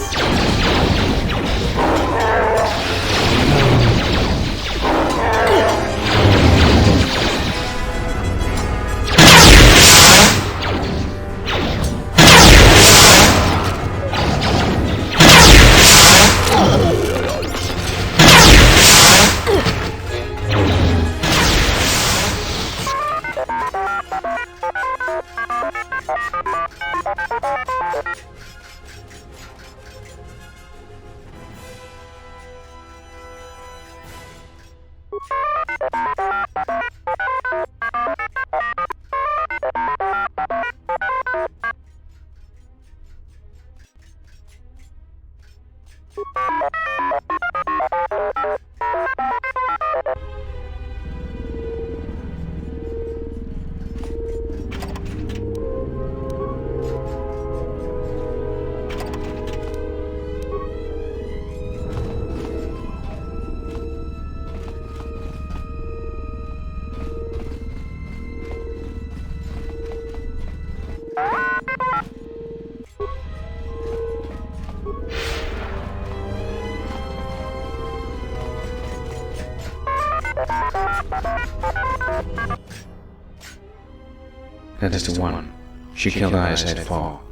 That is the one. She killed Aya's head fall.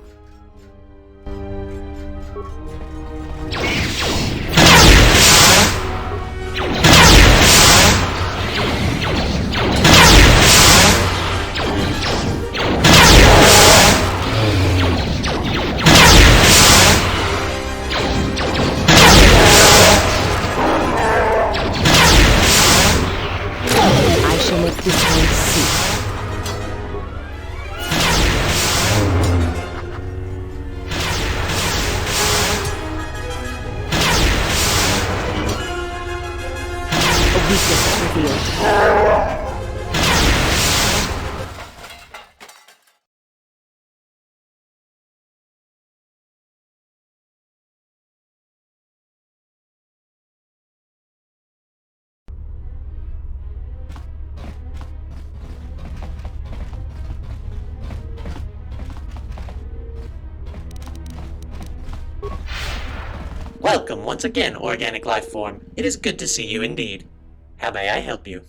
I shall make this one cease. Weakness revealed. Welcome once again, organic life form. It is good to see you indeed. How may I help you?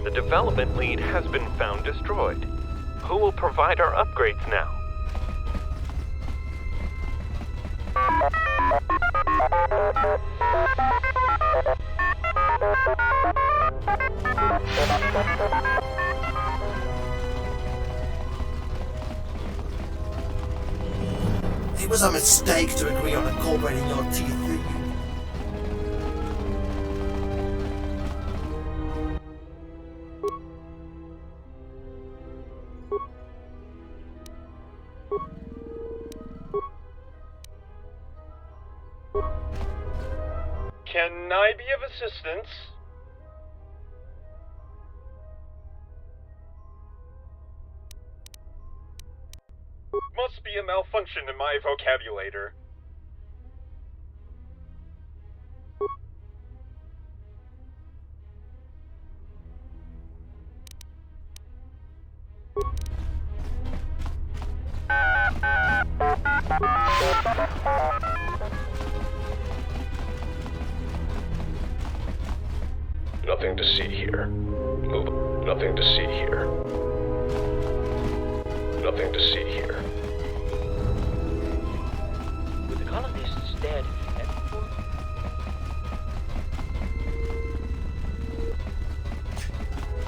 The development lead has been found destroyed. Who will provide our upgrades now? It was a mistake to agree on incorporating your teeth. Can I be of assistance? Must be a malfunction in my vocabulator. Nothing to see here. Move. Nothing to see here. Nothing to see here. With the colonists dead and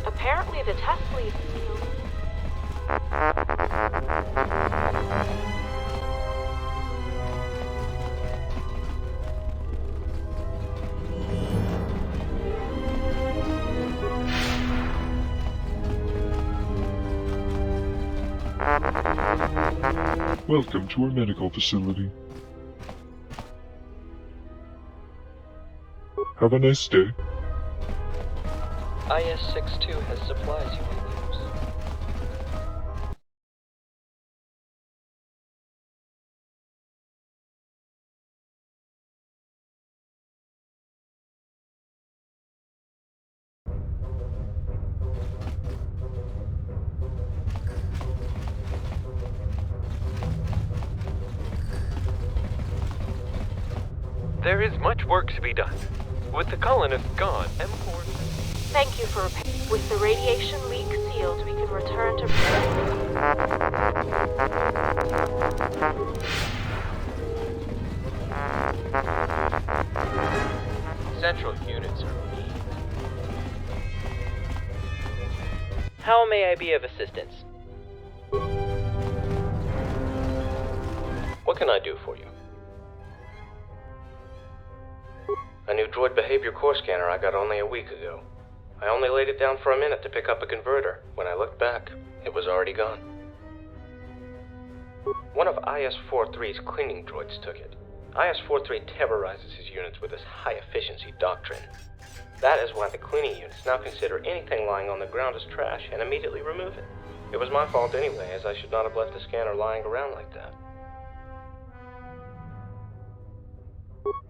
Apparently the test lead sealed. Welcome to our medical facility. Have a nice day. IS-62 has supplies you can use. There is much work to be done. With the colonists gone, M4... Thank you for repairing. With the radiation leak sealed, we can return to... Central units are weak. How may I be of assistance? What can I do for you? A new droid behavior core scanner I got only a week ago. I only laid it down for a minute to pick up a converter. When I looked back, it was already gone. One of IS-43's cleaning droids took it. IS-43 terrorizes his units with his high-efficiency doctrine. That is why the cleaning units now consider anything lying on the ground as trash and immediately remove it. It was my fault anyway, as I should not have left the scanner lying around like that.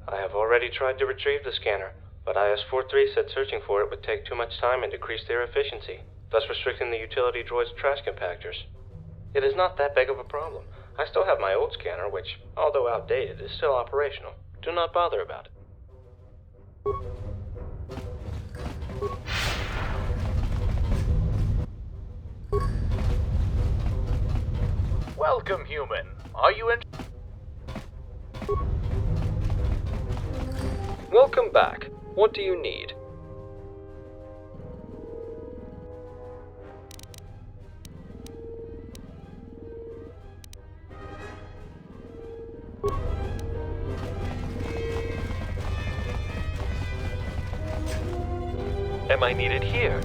I have already tried to retrieve the scanner, but IS-43 said searching for it would take too much time and decrease their efficiency, thus restricting the utility droid's trash compactors. It is not that big of a problem. I still have my old scanner, which, although outdated, is still operational. Do not bother about it. Welcome, human. Are you in? Welcome back. What do you need? Am I needed here?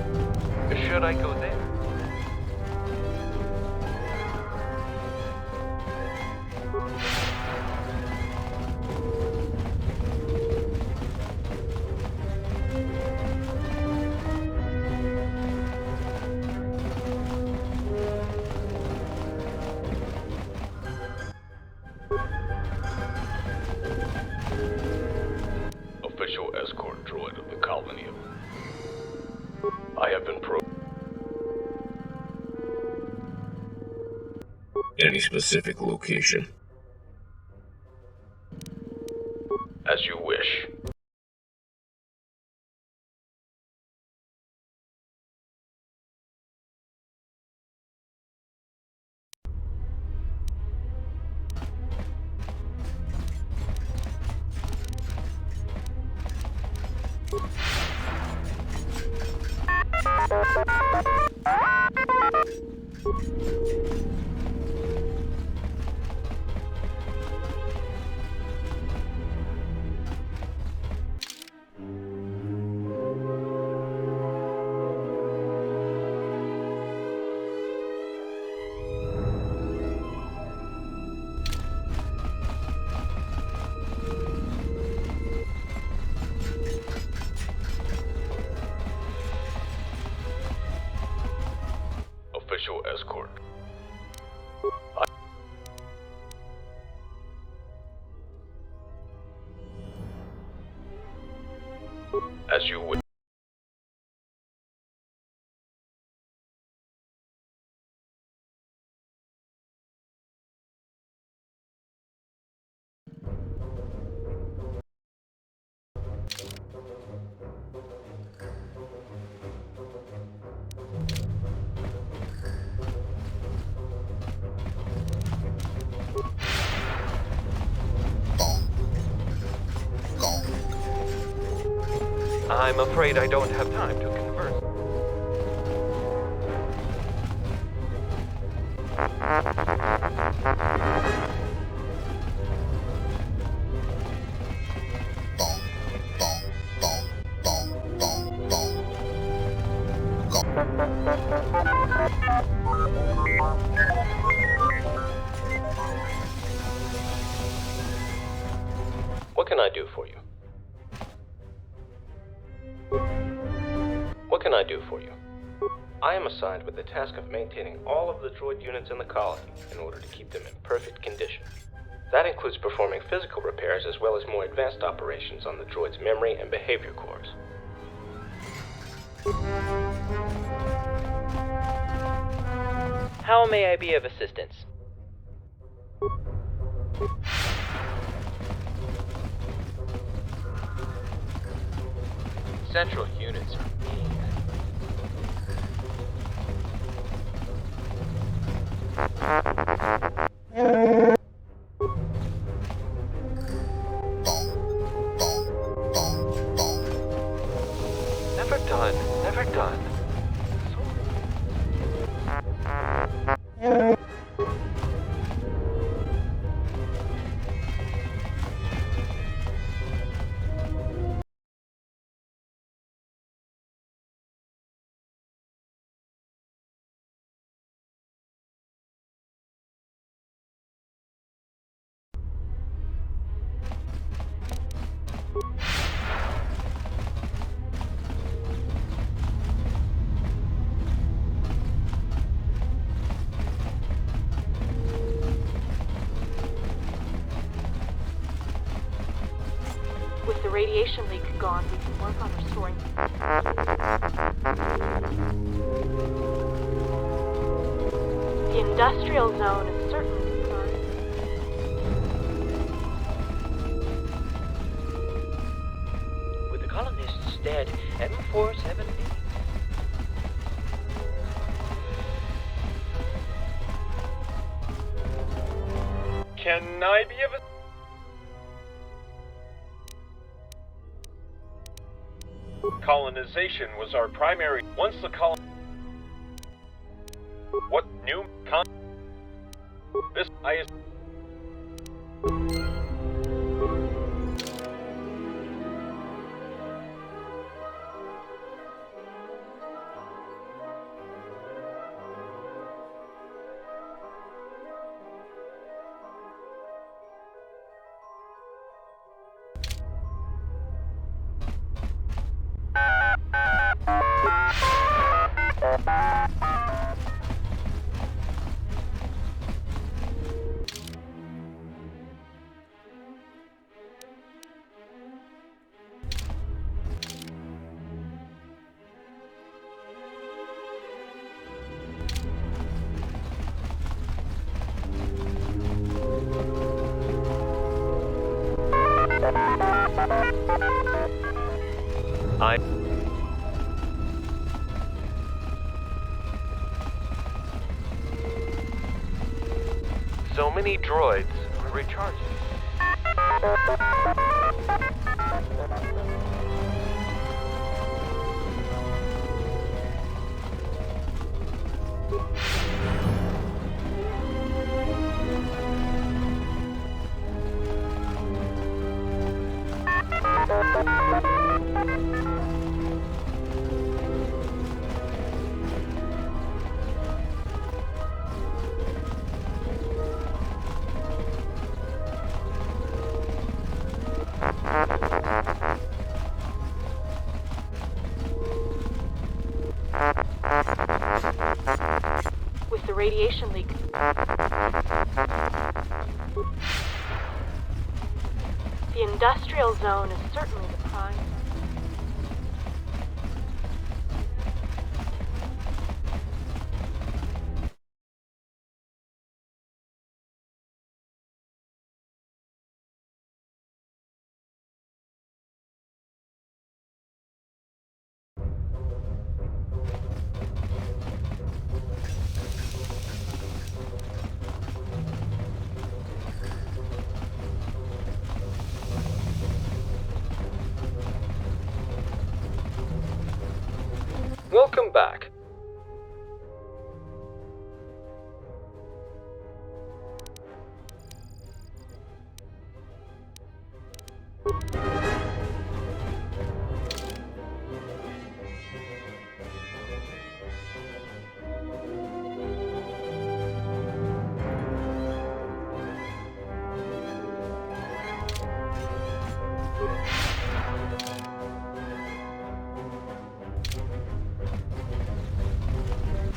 Should I go there? Official escort droid of the colony. I have been Any specific location? As you wish. Official escort. As you wish. I'm afraid I don't have time to converse. What can I do for you? What can I do for you? I am assigned with the task of maintaining all of the droid units in the colony in order to keep them in perfect condition. That includes performing physical repairs as well as more advanced operations on the droid's memory and behavior cores. How may I be of assistance? Central units are Never done, never done. radiation leak gone, we can work on restoring... The industrial zone is certainly prime. With the colonists dead, M47B. Can I be of a... Colonization was our primary... Once the What new This I... So many droids are recharging. With the radiation leak... The industrial zone is certainly the prime. Welcome back.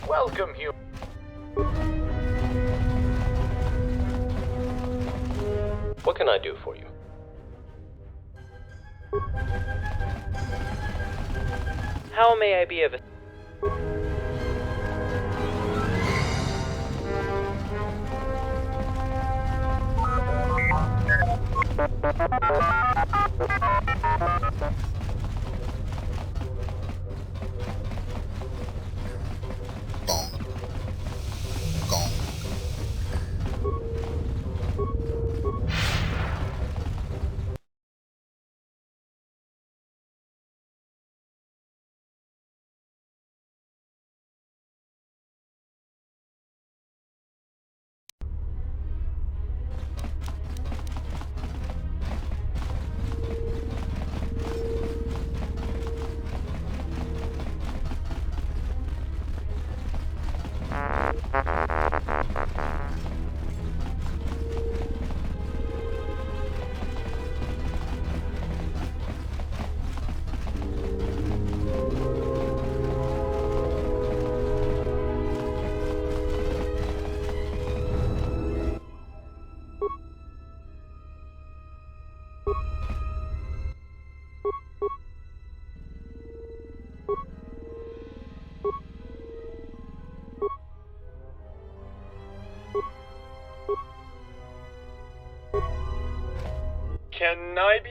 Welcome, you. What can I do for you? How may I be of... Can I be...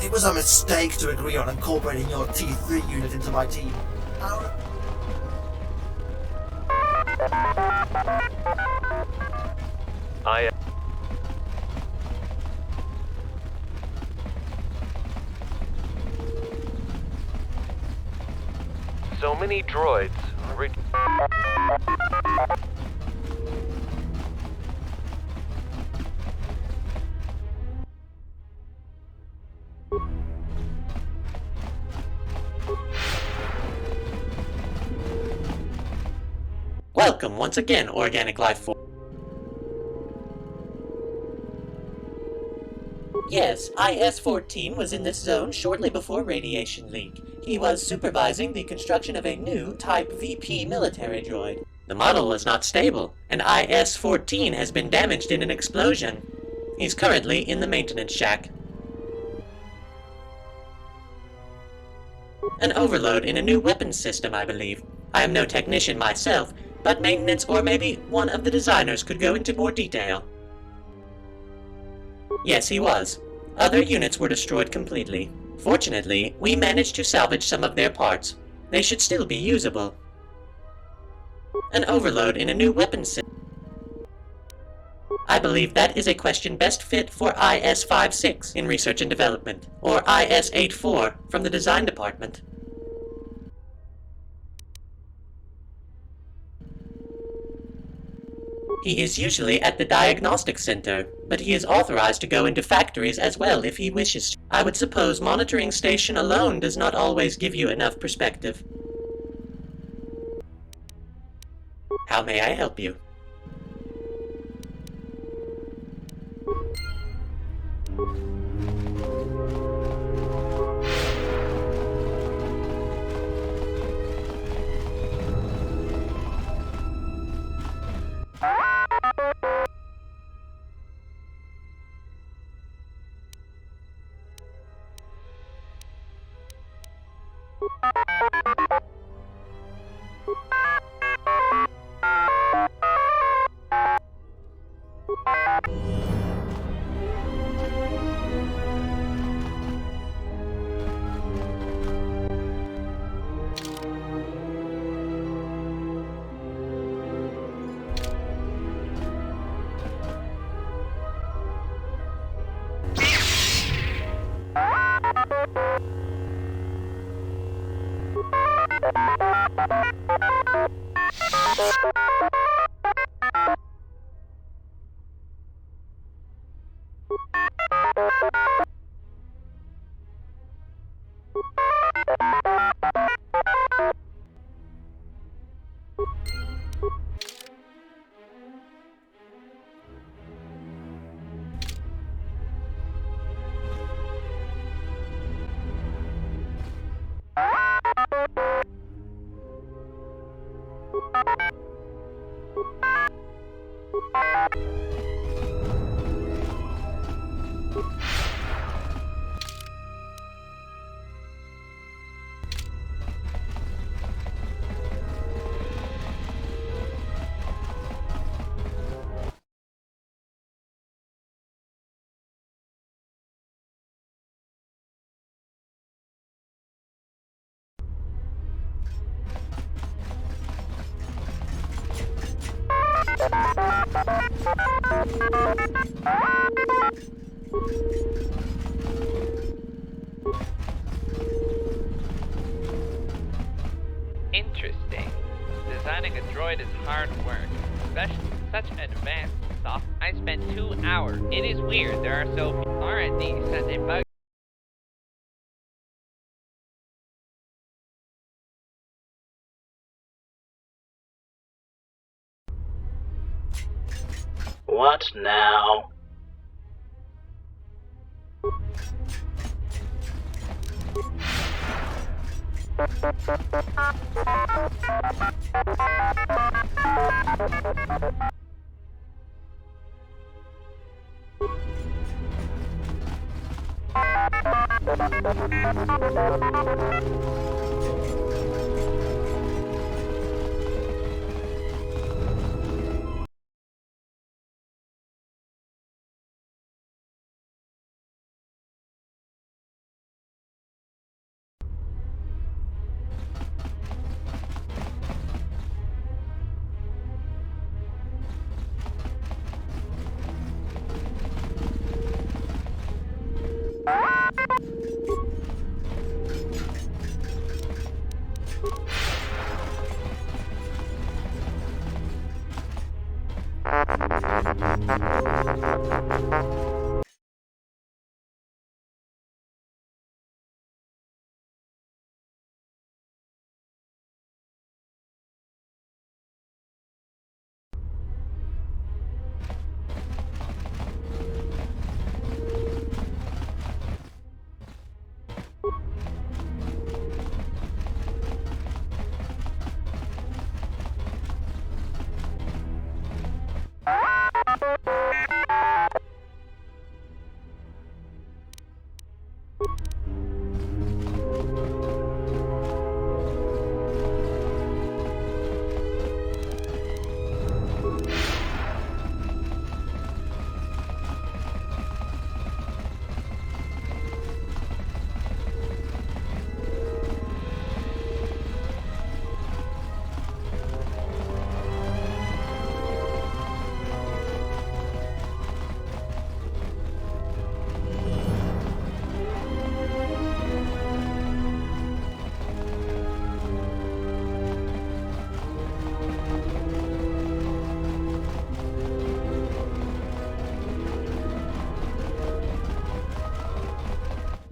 It was a mistake to agree on incorporating your T3 unit into my team. So many droids. Welcome once again, organic life form. Yes, IS-14 was in this zone shortly before radiation leak. He was supervising the construction of a new Type VP military droid. The model was not stable, and IS-14 has been damaged in an explosion. He's currently in the maintenance shack. An overload in a new weapons system, I believe. I am no technician myself, but maintenance or maybe one of the designers could go into more detail. Yes, he was. Other units were destroyed completely. Fortunately, we managed to salvage some of their parts. They should still be usable. An overload in a new weapons system. I believe that is a question best fit for IS-56 in research and development, or IS-84 from the design department. He is usually at the diagnostic center, but he is authorized to go into factories as well if he wishes to. I would suppose monitoring station alone does not always give you enough perspective. How may I help you? Interesting. Designing a droid is hard work, especially such advanced stuff. I spent 2 hours. It is weird there are so few R&D set in motion. What now?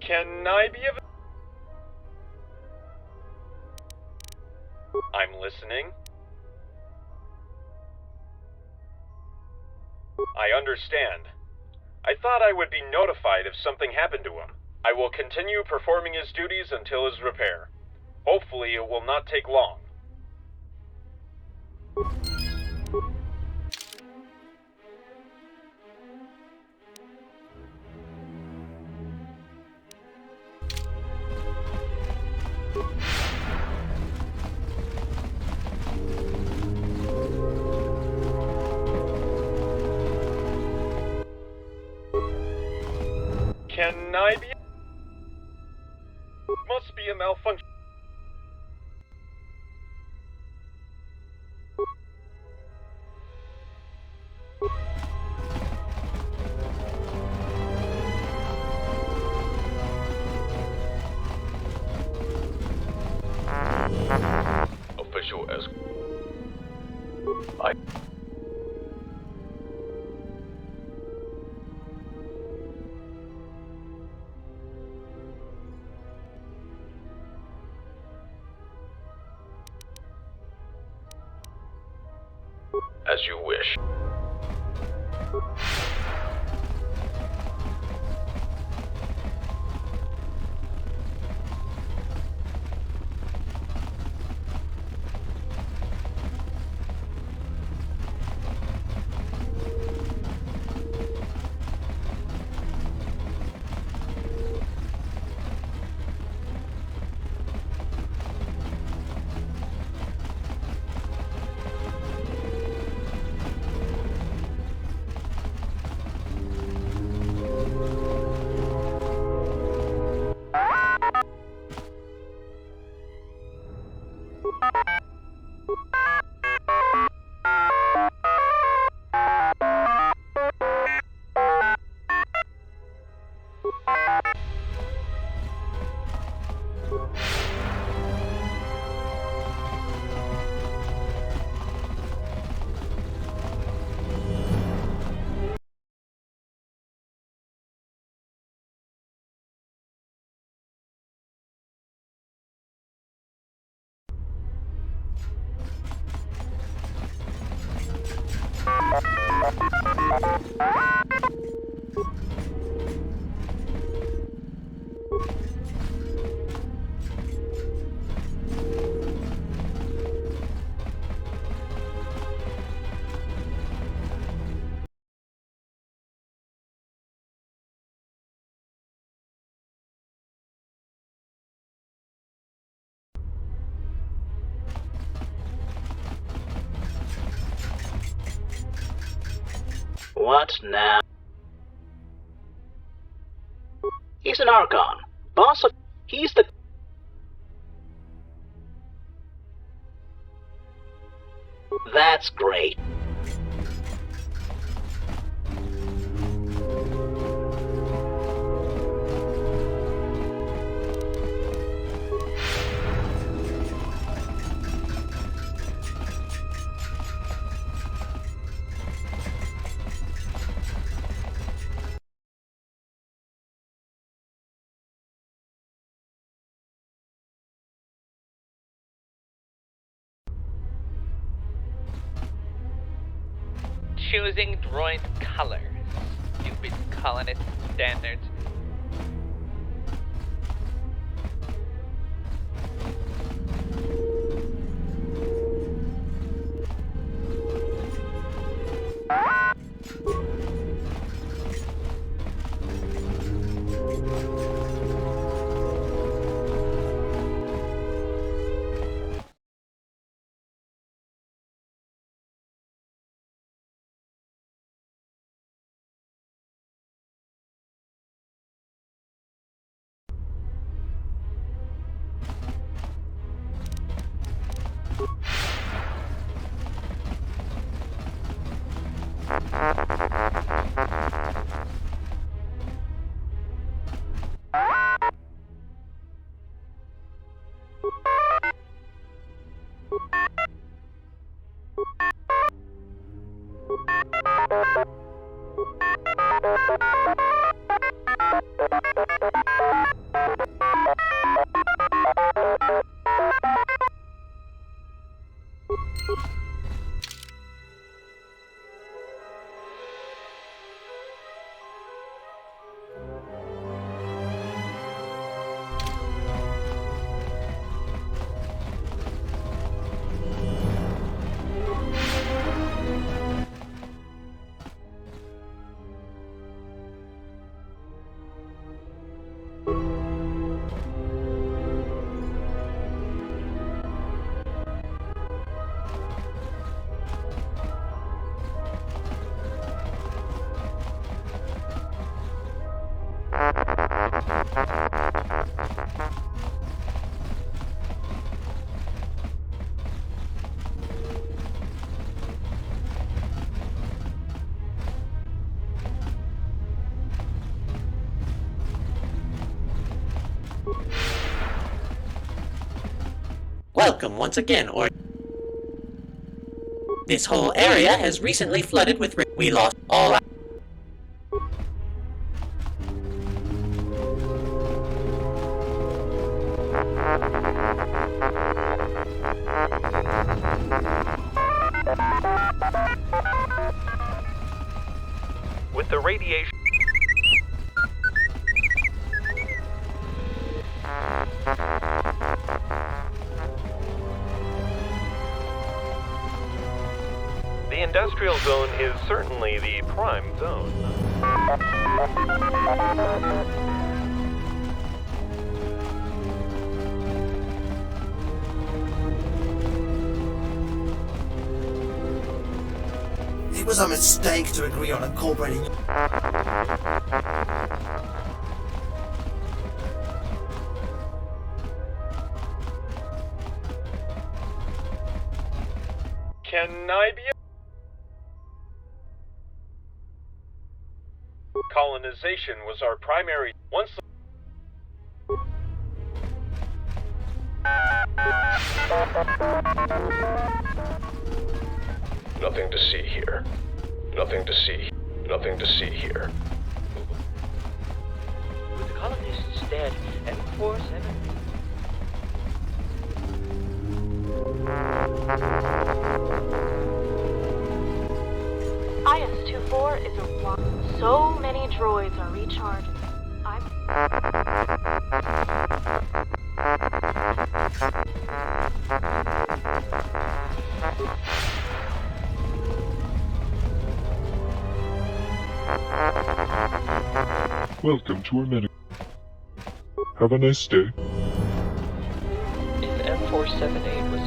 Can I be of... I'm listening. I understand. I thought I would be notified if something happened to him. I will continue performing his duties until his repair. Hopefully it will not take long. Can I be... Must be a malfunction. Official escort. As you wish. What now? He's an Archon. Boss of... He's the... That's great. Choosing droid color. Stupid colonist standards. Welcome once again, or... This whole area has recently flooded with... We lost all... With the radiation... The industrial zone is certainly the prime zone. It was a mistake to agree on incorporating... Can I be... Colonization was our primary... Once the... Nothing to see here. Nothing to see. Nothing to see here. With the colonists dead, M47... IS-24 is a block. So many droids are recharging. Welcome to our medical. Have a nice day. If M478 was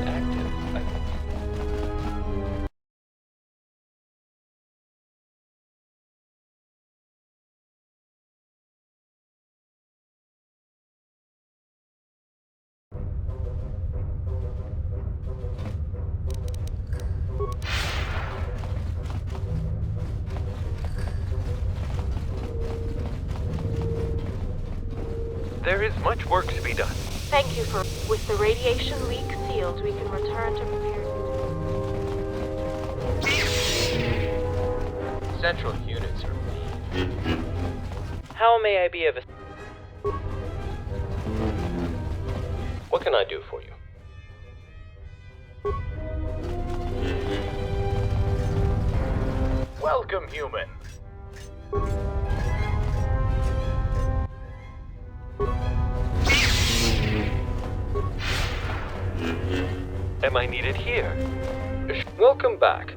There is much work to be done. Thank you for... With the radiation leak sealed, we can return to prepared... Central units are... How may I be of... What can I do for you? Welcome, human. Am I needed here? Welcome back.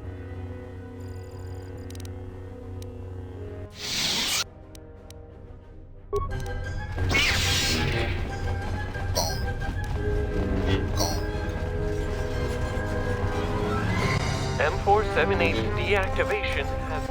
M478's deactivation has...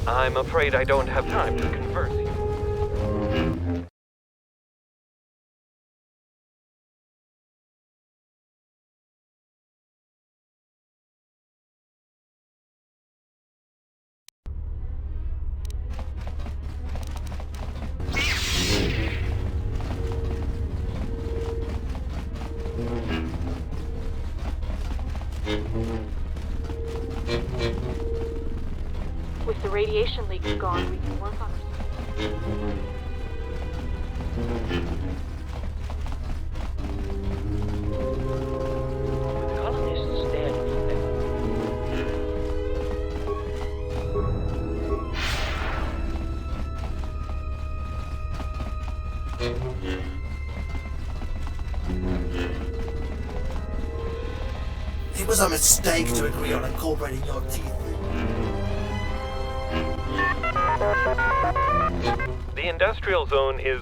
I'm afraid I don't have time to converse here. With the radiation leaks gone, we can work on our... The colonists dead. It was a mistake to agree on incorporating your teeth. The industrial zone is...